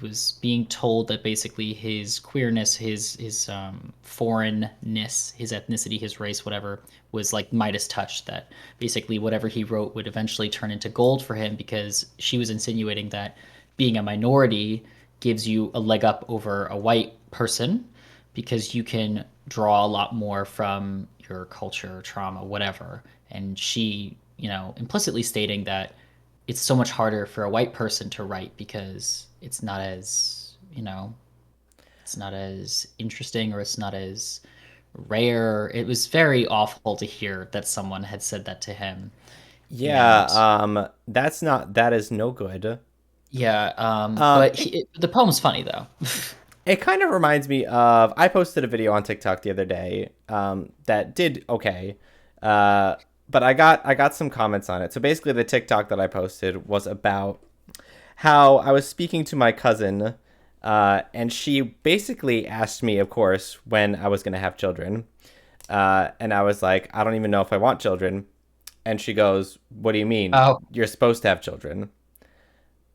was being told that basically his queerness, his foreignness, his ethnicity, his race, whatever, was like Midas touch. That basically whatever he wrote would eventually turn into gold for him because she was insinuating that being a minority gives you a leg up over a white person because you can draw a lot more from your culture, trauma, whatever. And she, implicitly stating that it's so much harder for a white person to write because it's not as interesting or it's not as rare. It was very awful to hear that someone had said that to him. And that is no good. yeah, Um, but it, the poem's funny though. it kind of reminds me of I posted a video on TikTok the other day that did okay, uh, but I got some comments on it. So basically, the TikTok that I posted was about how I was speaking to my cousin, and she basically asked me, of course, when I was gonna have children, and I was like, I don't even know if I want children, and she goes, "What do you mean? Oh, You're supposed to have children?"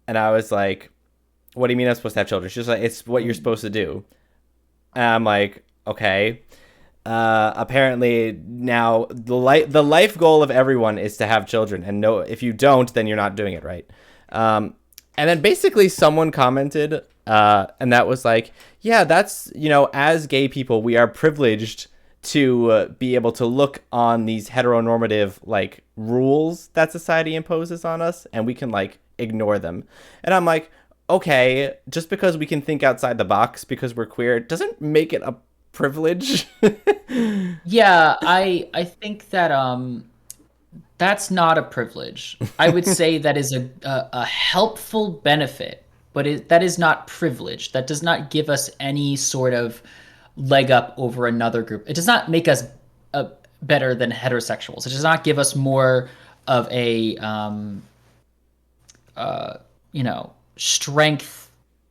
And I was like, "What do you mean I'm supposed to have children?" She's like, "It's what you're supposed to do." And I'm like, "Okay." Apparently now the life goal of everyone is to have children, and no, if you don't, then you're not doing it right. And then basically someone commented, and that was like, "Yeah, that's as gay people, we are privileged to be able to look on these heteronormative like rules that society imposes on us, and we can like ignore them." And I'm like, okay, just because we can think outside the box because we're queer doesn't make it a privilege. yeah, I think that that's not a privilege. I would say that is a helpful benefit, but that is not privilege. That does not give us any sort of leg up over another group. It does not make us uh, better than heterosexuals. It does not give us more of a strength,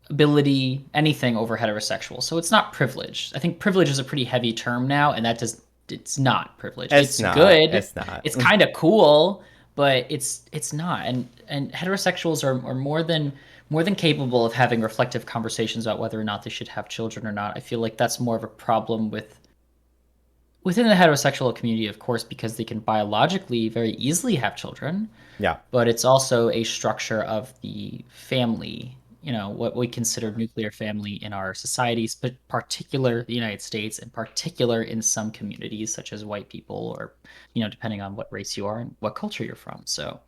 ability, anything over heterosexual. So it's not privilege. I think privilege is a pretty heavy term now, and it's not privilege. It's It's not. good. It's not. It's kind of cool, but it's not. And heterosexuals are more than capable of having reflective conversations about whether or not they should have children or not. I feel like that's more of a problem within the heterosexual community, of course, because they can biologically very easily have children, Yeah. but it's also a structure of the family, what we consider nuclear family in our societies, but particular the United States, and particular in some communities such as white people, or depending on what race you are and what culture you're from. So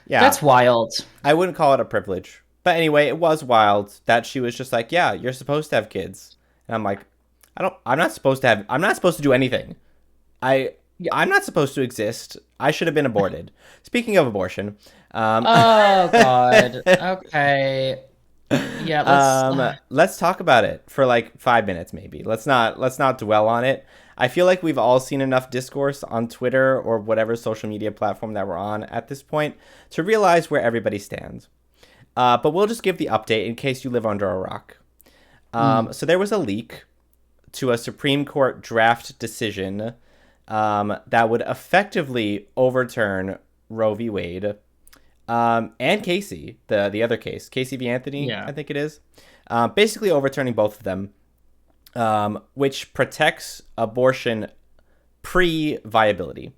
Yeah. that's wild. I wouldn't call it a privilege. But anyway, it was wild that she was just like, "Yeah, you're supposed to have kids." And I'm like, I'm not supposed to do anything. I Yeah. I'm not supposed to exist. I should have been aborted. Speaking of abortion, um, Oh God. Okay. Yeah, let's talk about it for like 5 minutes, maybe. Let's not dwell on it. I feel like we've all seen enough discourse on Twitter or whatever social media platform that we're on at this point to realize where everybody stands. But we'll just give the update in case you live under a rock. mm, So there was a leak to a Supreme Court draft decision that would effectively overturn Roe v. Wade, and Casey, the other case, Casey v. Anthony, yeah. I think it is, basically overturning both of them, which protects abortion pre-viability,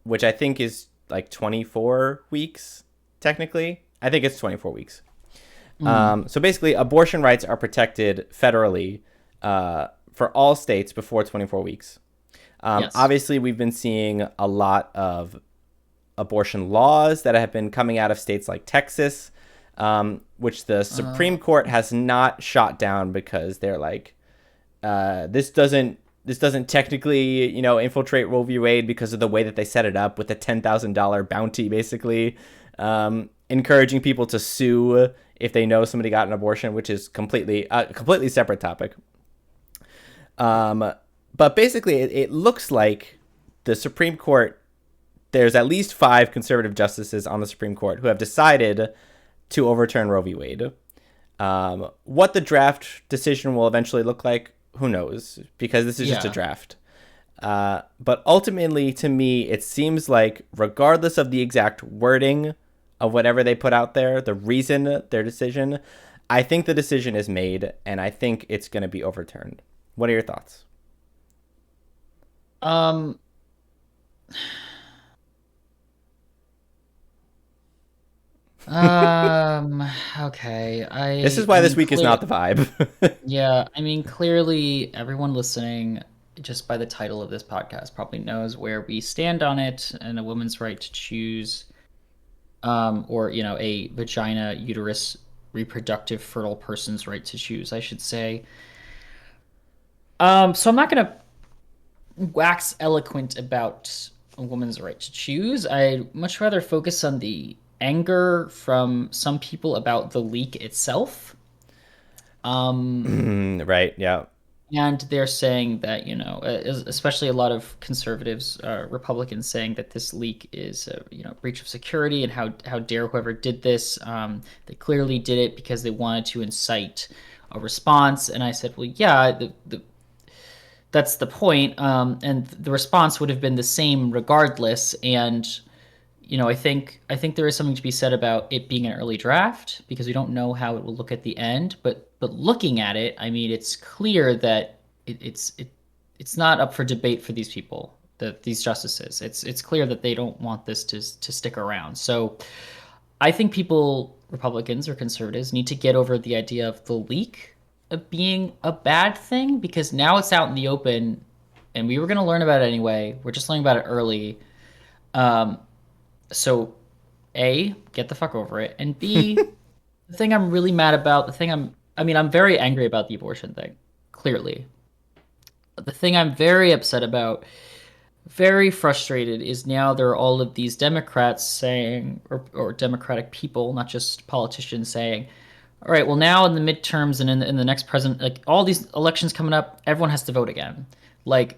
which I think is like 24 weeks, technically. I think it's 24 weeks. Mm, So basically, abortion rights are protected federally for all states before 24 weeks. yes. Obviously, we've been seeing a lot of abortion laws that have been coming out of states like Texas, which the Uh, Supreme Court has not shot down because they're like, this doesn't technically infiltrate Roe v. Wade because of the way that they set it up with a $10,000 bounty, basically encouraging people to sue if they know somebody got an abortion, which is completely a completely separate topic. But basically, it looks like the Supreme Court. There's at least 5 conservative justices on the Supreme Court who have decided to overturn Roe v. Wade. What the draft decision will eventually look like, who knows? Because this is just a yeah. draft. But ultimately, to me, it seems like regardless of the exact wording of whatever they put out there, the reason their decision, I think the decision is made, and I think it's going to be overturned. What are your thoughts? Um, Um, okay. This is I why this mean, week is not the vibe. yeah, I mean, clearly everyone listening, just by the title of this podcast, probably knows where we stand on it and a woman's right to choose, or, a vagina, uterus, reproductive, fertile person's right to choose, I should say. So I'm not gonna wax eloquent about a woman's right to choose. I'd much rather focus on the anger from some people about the leak itself. Um, Right, yeah. and they're saying that, especially a lot of conservatives, Republicans, saying that this leak is a, breach of security, and how dare whoever did this. They clearly did it because they wanted to incite a response. And I said, well, yeah, that's the point. And the response would have been the same regardless. And I think there is something to be said about it being an early draft because we don't know how it will look at the end. But looking at it, I mean, it's clear that it's not up for debate for these people, these justices. It's clear that they don't want this to stick around. So I think people, Republicans or conservatives, need to get over the idea of the leak of being a bad thing because now it's out in the open, and we were going to learn about it anyway. We're just learning about it early. Um, so A, get the fuck over it. And B, the thing I'm really mad about, I'm very angry about the abortion thing, clearly. But the thing I'm very upset about, very frustrated, is now there are all of these Democrats saying, or Democratic people, not just politicians, saying, all right, well, now in the midterms and in the next president, like all these elections coming up, everyone has to vote again. Like,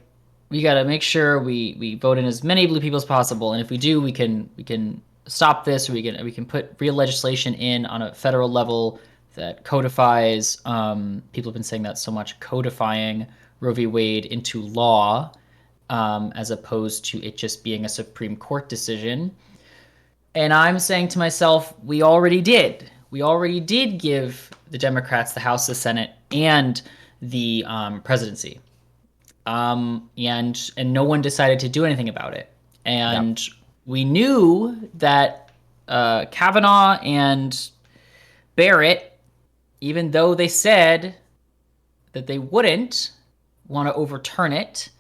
we got to make sure we vote in as many blue people as possible, and if we do, we can stop this. Or we can put real legislation in on a federal level that codifies. People have been saying that so much, codifying Roe v. Wade into law, as opposed to it just being a Supreme Court decision. And I'm saying to myself, we already did. We already did give the Democrats the House, the Senate, and the presidency. And no one decided to do anything about it. Yeah. And we knew that Kavanaugh and Barrett, even though they said that they wouldn't want to overturn it,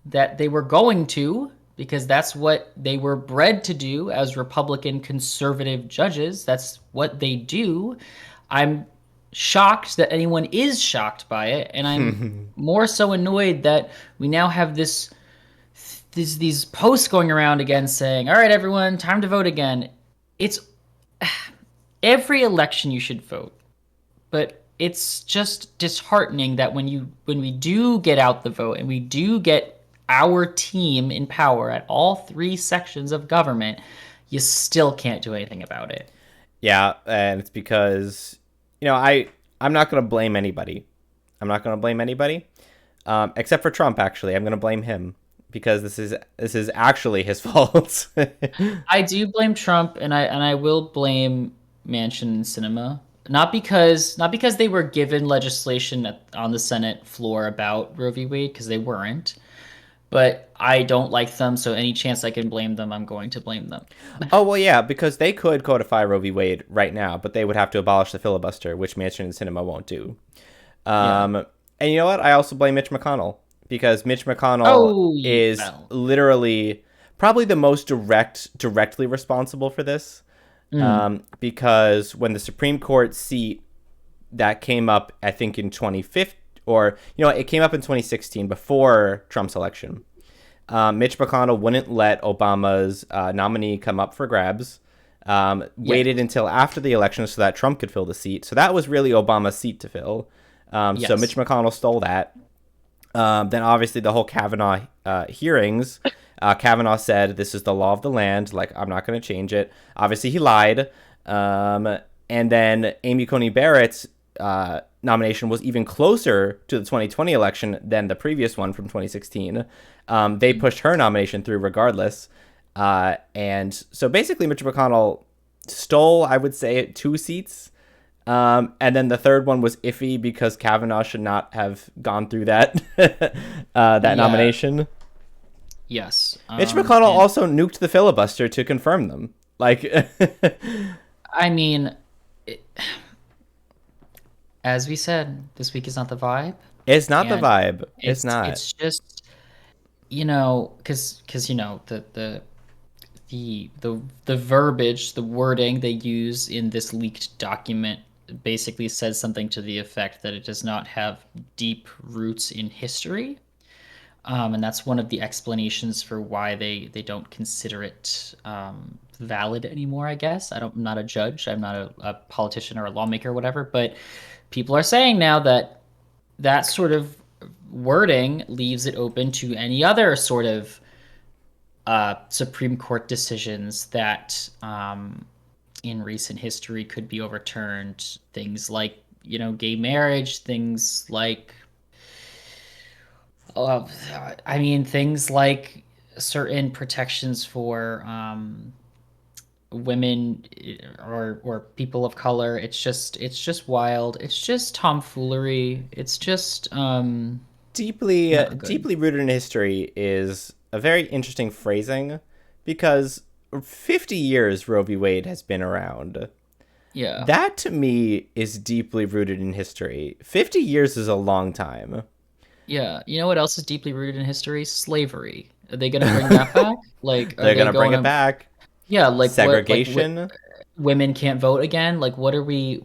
that they were going to, because that's what they were bred to do as Republican conservative judges. That's what they do. I'm shocked that anyone is shocked by it, and I'm more so annoyed that we now have these posts going around again saying, "All right, everyone, time to vote again." It's every election you should vote, but it's just disheartening that when we do get out the vote and we do get our team in power at all three sections of government, you still can't do anything about it. Yeah, and it's because I'm not going to blame anybody. I'm not going to blame anybody, except for Trump. Actually, I'm going to blame him because this is actually his fault. I do blame Trump, and I will blame Manchin and Cinema. Not because they were given legislation on the Senate floor about Roe v. Wade, because they weren't. But I don't like them, so any chance I can blame them, I'm going to blame them. Oh well, yeah, because they could codify Roe v. Wade right now, but they would have to abolish the filibuster, which Manchin and Sinema won't do. Yeah. And you know what? I also blame Mitch McConnell because Mitch McConnell Oh, is well. literally probably the most directly responsible for this. Because when the Supreme Court seat that came up, I think in 2015, or it came up in 2016 before Trump's election. Mitch McConnell wouldn't let Obama's nominee come up for grabs. Waited until after the election so that Trump could fill the seat. So that was really Obama's seat to fill. Yes. So Mitch McConnell stole that. Then obviously the whole Kavanaugh hearings. Kavanaugh said, this is the law of the land. Like, I'm not going to change it. Obviously, he lied. And then Amy Coney Barrett's nomination was even closer to the 2020 election than the previous one from 2016. They pushed her nomination through regardless. And so basically, Mitch McConnell stole, I would say, 2 seats. And then the third one was iffy because Kavanaugh should not have gone through that nomination. Yes. Mitch McConnell also nuked the filibuster to confirm them. Like, I mean, it, as we said, this week is not the vibe, It's not the and vibe. It's it's not. it's just because the verbiage, the wording they use in this leaked document basically says something to the effect that it does not have deep roots in history. And that's one of the explanations for why they don't consider it valid anymore, I guess. I'm not a judge, I'm not a politician or a lawmaker or whatever, but people are saying now that that sort of wording leaves it open to any other sort of Supreme Court decisions that in recent history could be overturned. Things like, gay marriage, things like, uh, things like certain protections for women or people of color. It's just wild. It's just tomfoolery. It's just Deeply, not good. deeply rooted in history is a very interesting phrasing because 50 years Roe v. Wade has been around. Yeah. That to me is deeply rooted in history. 50 years is a long time. Yeah. You know what else is deeply rooted in history? Slavery. Are they going to bring that back? Like, are They're they gonna bring going it to, back. yeah, like what, like Segregation. women can't vote again? Like, what are we,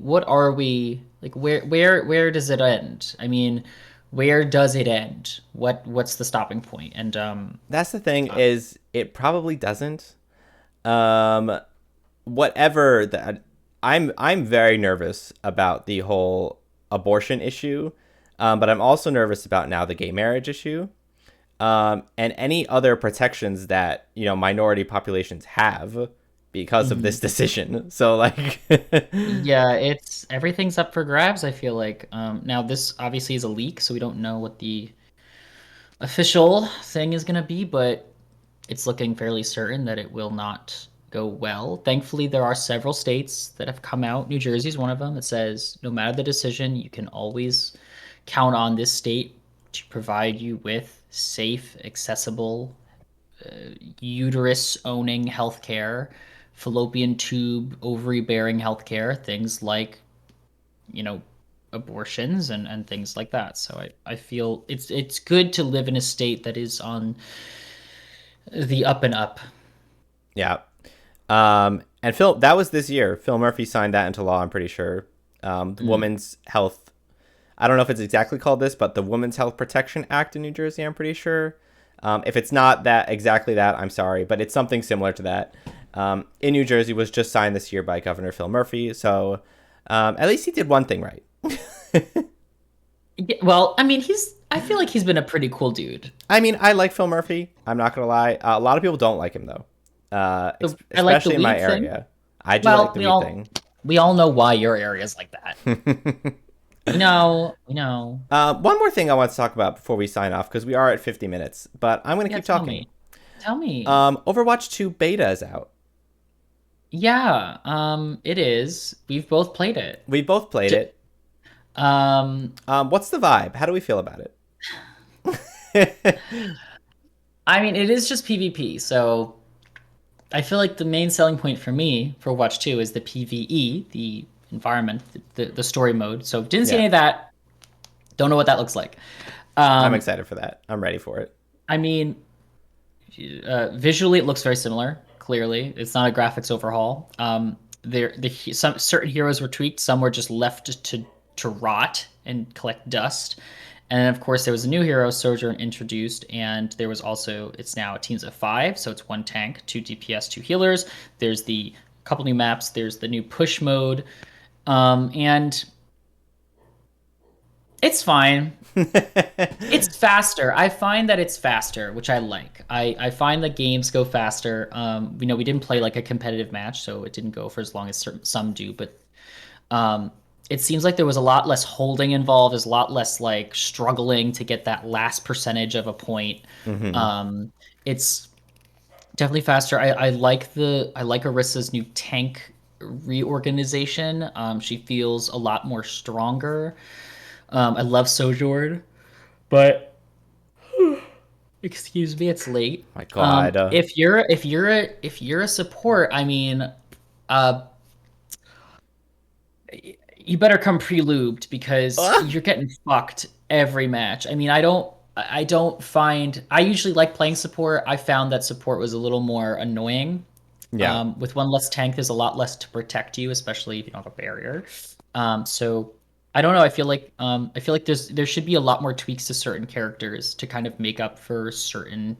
like, where does it end? I mean, where does it end? What's the stopping point? And, That's the thing uh, is it probably doesn't. Um, whatever that I'm very nervous about the whole abortion issue, but I'm also nervous about now the gay marriage issue, and any other protections that minority populations have because of this mhm. decision. So like, Yeah, everything's up for grabs, I feel like. Now this obviously is a leak, so we don't know what the official thing is going to be, but it's looking fairly certain that it will not go well. Thankfully, there are several states that have come out. New Jersey is one of them that says no matter the decision, you can always count on this state to provide you with safe, accessible, uterus owning healthcare, fallopian tube, ovary bearing healthcare, things like, you know, abortions and things like that. So I feel it's good to live in a state that is on the up and up. yeah. And Phil, that was this year. Phil Murphy signed that into law. I'm pretty sure. The Mm. Women's Health. I don't know if it's exactly called this, but the Women's Health Protection Act in New Jersey. I'm pretty sure. If it's not that exactly that, I'm sorry, but it's something similar to that. In New Jersey was just signed this year by Governor Phil Murphy. So at least he did one thing right. Yeah, well, I mean, I feel like he's been a pretty cool dude. I mean, I like Phil Murphy. I'm not gonna lie. A lot of people don't like him though, I like the especially in my weed thing. area. I do like Well, the weed thing. we all know why your area is like that. We know, we know. One more thing I want to talk about before we sign off because we are at 50 minutes, but I'm gonna Yeah, keep tell talking. me. Tell me. Overwatch 2 beta is out. Yeah, it is. We've both played it. We both played J- it. Um, What's the vibe? How do we feel about it? I mean, it is just PvP, so I feel like the main selling point for me for Watch 2 is the PvE, the environment, the story mode. So didn't see Yeah, any of that. Don't know what that looks like. I'm Um, excited for that. I'm ready for it. I mean, visually it looks very similar. Clearly, it's not a graphics overhaul. Some certain heroes were tweaked. Some were just left to rot and collect dust. And then, of course, there was a new hero, Sojourn, introduced, and there was also it's now teams of 5, so it's one tank, two DPS, two healers. There's the couple new maps. There's the new push mode, and it's fine. It's faster. I find that it's faster, which I like. I find that games go faster. We didn't play like a competitive match, so it didn't go for as long as some do. But um, it seems like there was a lot less holding involved. There's a lot less like struggling to get that last percentage of a point. Hmm. It's definitely faster. I like Arissa's new tank reorganization. She feels a lot more stronger. I love Sojourn, but excuse me, it's late. My God. If you're a support, I mean, uh, you better come pre-lubed because Ah! you're getting fucked every match. I mean, I don't find I usually like playing support. I found that support was a little more annoying. Yeah. With one less tank, there's a lot less to protect you, especially if you don't have a barrier. So I don't know. I feel like there should be a lot more tweaks to certain characters to kind of make up for certain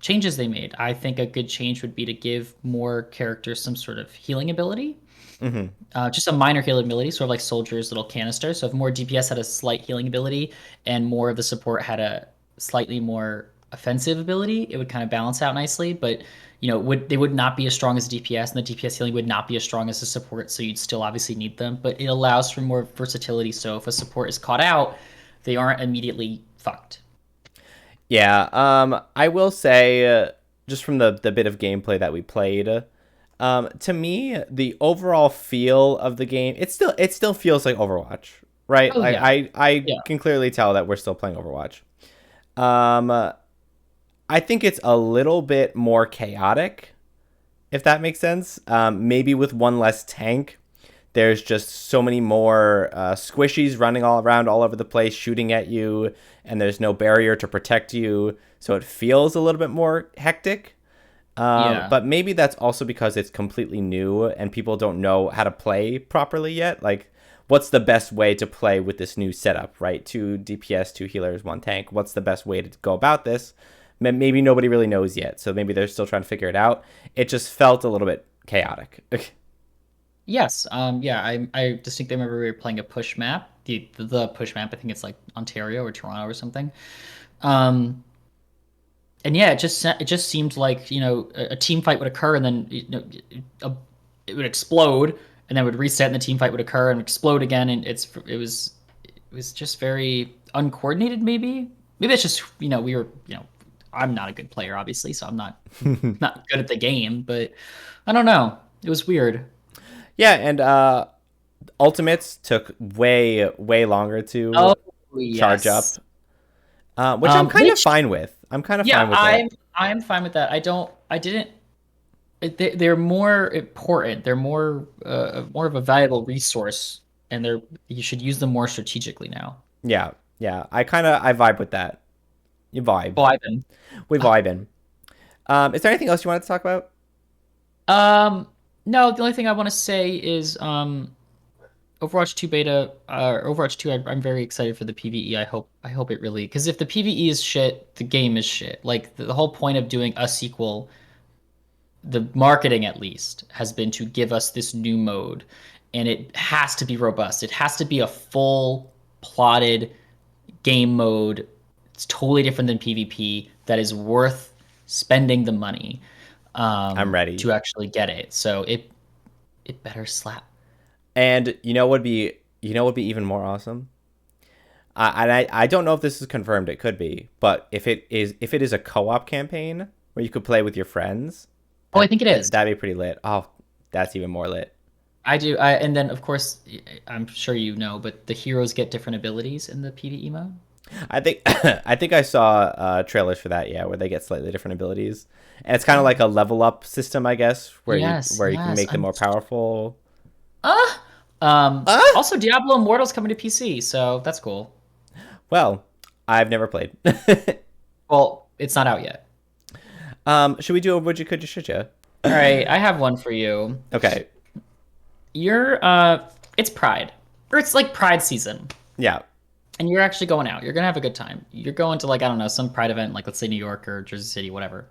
changes they made. I think a good change would be to give more characters some sort of healing ability, Hmm. just a minor healing ability, sort of like Soldier's little canister. So if more DPS had a slight healing ability and more of the support had a slightly more offensive ability, it would kind of balance out nicely. But they would not be as strong as DPS, and the DPS healing would not be as strong as the support. So you'd still obviously need them, but it allows for more versatility. So if a support is caught out, they aren't immediately fucked. Yeah. I will say, just from the bit of gameplay that we played, to me, the overall feel of the game, it still feels like Overwatch, right? Oh Like yeah, I yeah, can clearly tell that we're still playing Overwatch. Um, I think it's a little bit more chaotic, if that makes sense. Maybe with one less tank, there's just so many more squishies running all around, all over the place, shooting at you, and there's no barrier to protect you, so it feels a little bit more hectic. yeah. But maybe that's also because it's completely new and people don't know how to play properly yet. Like, what's the best way to play with this new setup, right? Two DPS, two healers, one tank. What's the best way to go about this? Maybe nobody really knows yet, so maybe they're still trying to figure it out. It just felt a little bit chaotic. Yes. Yeah. I distinctly remember we were playing a push map. The push map. I think it's like Ontario or Toronto or something. Um, and yeah, it just seemed like a team fight would occur and then a, it would explode and then would reset and the team fight would occur and explode again and it was just very uncoordinated. Maybe it's just we were I'm not a good player obviously, so I'm not good at the game, but I don't know. It was weird. Yeah, and ultimates took way way longer Oh to charge up, yes. which I'm kind of Which fine with. I'm kind of yeah, fine with I'm it. I'm fine with that. I didn't. They're more important. They're more of a valuable resource, and you should use them more strategically now. Yeah, yeah. I vibe with that. You vibe. Oh, I've been. We vibe in. Is there anything else you wanted to talk about? Um, no, the only thing I want to say is Overwatch 2 beta, Overwatch 2. I'm very excited for the PvE. I hope it really because if the PvE is shit, the game is shit. Like the whole point of doing a sequel, the marketing at least has been to give us this new mode, and it has to be robust. It has to be a full plotted game mode. It's totally different than PvP that is worth spending the money I'm ready. to actually get it. So it better slap. And you know would be even more awesome. I don't know if this is confirmed. It could be, but if it is a co-op campaign where you could play with your friends, Oh, I think it is. that'd be pretty lit. Oh, that's even more lit. I do. And then of course, I'm sure you know, but the heroes get different abilities in the PvE mode. I think I think I saw trailers for that. Yeah, where they get slightly different abilities, and it's kind of Oh, like a level up system, I guess, where you yes, where you can yes. make them more powerful. Uh, Ah, also Diablo Immortal's coming to PC, so that's cool. well, I've never played. Well, it's not out yet. Should we do a would you could you should you? All right, I have one for you. Okay. It's Pride, or it's like Pride season, Yeah. and you're actually going out. You're gonna have a good time. You're going to like I don't know some Pride event, like let's say New York or Jersey City, whatever.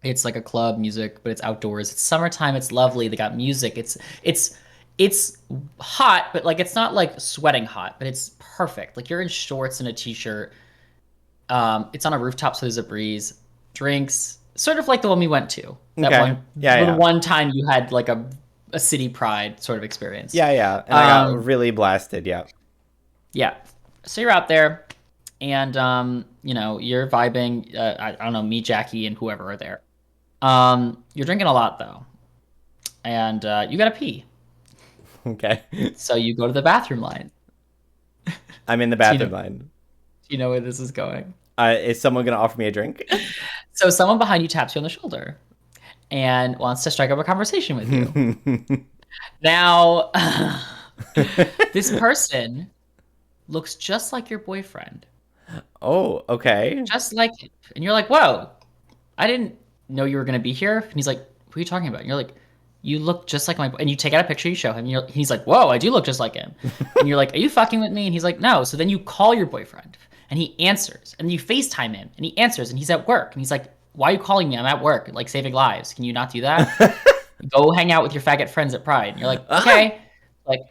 It's like a club music, but it's outdoors. It's summertime. It's lovely. They got music. It's hot, but like it's not like sweating hot, but it's perfect. Like you're in shorts and a t-shirt. It's on a rooftop, so there's a breeze. Drinks, sort of like the one we went to. That Okay. one, Yeah. the Yeah. one time you had like a city pride sort of experience. Yeah. Yeah. And I got Um, really blasted. Yeah. yeah. So you're out there, and you're vibing. I don't know, me, Jackie, and whoever are there. You're drinking a lot though, and you gotta pee. Okay. So you go to the bathroom line. I'm in the Do you know? bathroom Do line. you know where this is going? Is someone gonna offer me a drink? So someone behind you taps you on the shoulder, and wants to strike up a conversation with you. Now, this person looks just like your boyfriend, Oh, okay. just like him. And you're like, whoa, I didn't know you were going to be here. And he's like, what are you talking about? And you're like, you look just like my, and you take out a picture, you show him, and he's like, whoa, I do look just like him. And you're like, are you fucking with me? And he's like, no. So then you call your boyfriend and he answers, and you FaceTime him and he answers, and he's at work. And he's like, why are you calling me? I'm at work, like saving lives. Can you not do that? Go hang out with your faggot friends at Pride. And you're like, Ah! okay. Like,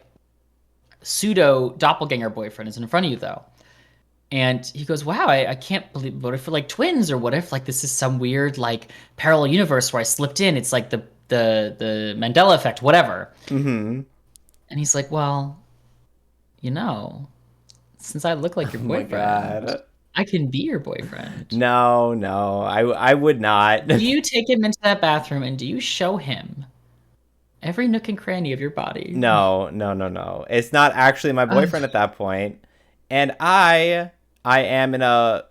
pseudo doppelganger boyfriend is in front of you though. And he goes, wow, I can't believe, what if we're like twins? Or what if like this is some weird like parallel universe where I slipped in? It's like the Mandela effect, whatever. Mm-hmm. And he's like, well, you know, since I look like Oh your my boyfriend, god. I can be your boyfriend. No, no, I would not. Do you take him into that bathroom and do you show him every nook and cranny of your body? No, no, no, no. It's not actually my boyfriend at that point, and I am in a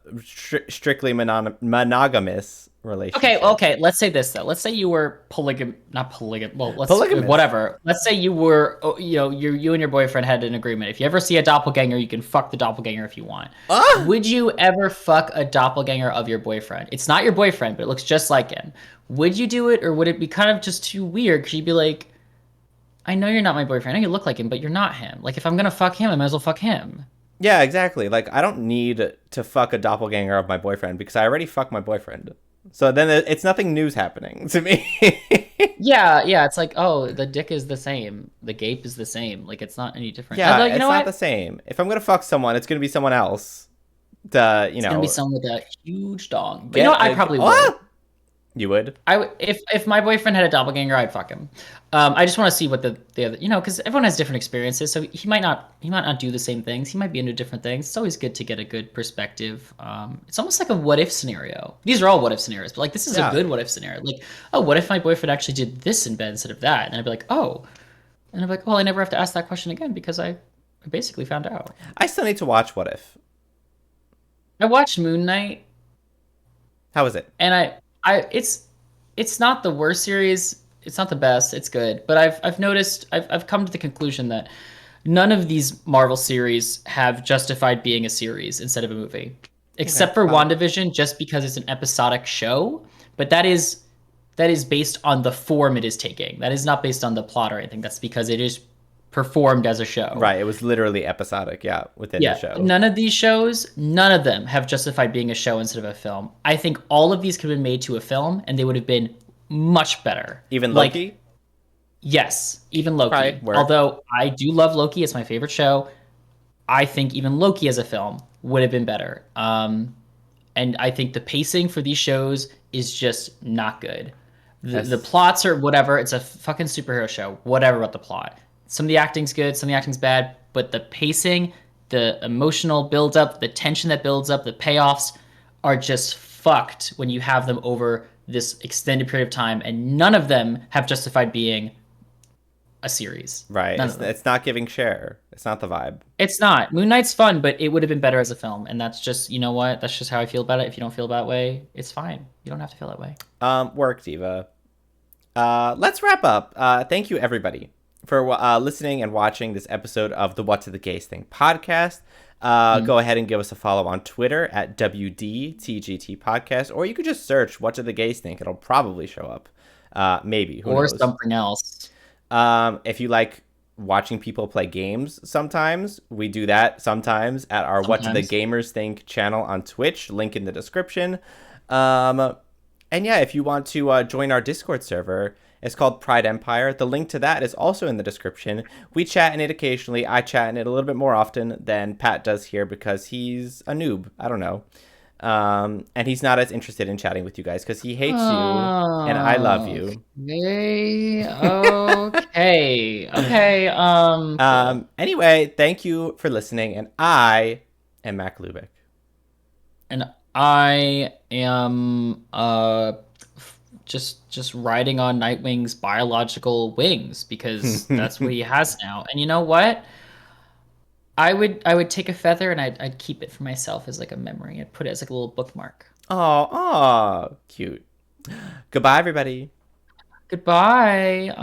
strictly monogamous Okay, relationship. okay. Let's say this though. Let's say you were not polygam. Well, let's Polygamous. whatever. Let's say you were, you and your boyfriend had an agreement. If you ever see a doppelganger, you can fuck the doppelganger if you want. Ah! Would you ever fuck a doppelganger of your boyfriend? It's not your boyfriend, but it looks just like him. Would you do it, or would it be kind of just too weird? Because you'd be like, I know you're not my boyfriend. I know you look like him, but you're not him. Like if I'm gonna fuck him, I might as well fuck him. Yeah, exactly. Like I don't need to fuck a doppelganger of my boyfriend because I already fucked my boyfriend. So then it's nothing new's happening to me. Yeah, yeah. It's like, oh, the dick is the same, the gape is the same. Like it's not any different. Yeah, Like, you it's know not the what? same. If I'm gonna fuck someone, it's gonna be someone else. You It's gonna be know, someone with a huge dong. But you know get what? I a. probably would. Ah! You would? If my boyfriend had a doppelganger, I'd fuck him. I just want to see what the other, because everyone has different experiences. So he might not do the same things. He might be into different things. It's always good to get a good perspective. It's almost like a what if scenario. These are all what if scenarios, but like this is a Yeah. good what if scenario. Like, oh, what if my boyfriend actually did this in bed instead of that? And I'd be like, oh, and I'd be like, well, I never have to ask that question again because I basically found out. I still need to watch What If. I watched Moon Knight. How is it? And it's not the worst series. It's not the best. It's good, but I've noticed I've come to the conclusion that none of these Marvel series have justified being a series instead of a movie, Okay. except for Valid. WandaVision, just because it's an episodic show. But that is based on the form it is taking. That is not based on the plot or anything. That's because it is performed as a show. Right. It was literally episodic. Yeah, within the Yeah, show. none of these shows, none of them have justified being a show instead of a film. I think all of these could have been made to a film and they would have been much better. Even Like, Loki. yes, even Right. Loki. Work. Although I do love Loki, it's my favorite show. I think even Loki as a film would have been better. And I think the pacing for these shows is just not good. The That's plots are whatever. It's a fucking superhero show. Whatever about the plot. Some of the acting's good, some of the acting's bad, but the pacing, the emotional build-up, the tension that builds up, the payoffs are just fucked when you have them over this extended period of time, and none of them have justified being a series. right. None It's of them. it's not giving share. It's not the vibe. It's not. Moon Knight's fun, but it would have been better as a film, and that's just, you know what? That's just how I feel about it. If you don't feel that way, it's fine. You don't have to feel that way. Work, Diva. Let's wrap up. Thank you everybody for listening and watching this episode of the What to the Gays Thing podcast. Go ahead and give us a follow on Twitter at WDTGT Podcast, or you could just search What to the Gays Think. It'll probably show up. Maybe. Who Or knows? something else. If you like watching people play games sometimes, we do that sometimes at our What to the Sometimes. Gamers Think channel on Twitch, link in the description. Um, and yeah, if you want to join our Discord server, it's called Pride Empire. The link to that is also in the description. We chat in it occasionally. I chat in it a little bit more often than Pat does here because he's a noob. I don't know. And he's not as interested in chatting with you guys because he hates you and I love you. Okay. Okay. Okay. Cool. Anyway, thank you for listening, and I am Mac Lubick. And I am just riding on Nightwing's biological wings because that's what he has now. And you know what? I would take a feather and I'd keep it for myself as like a memory. I'd put it as like a little bookmark. Oh, cute. Goodbye, everybody. Goodbye.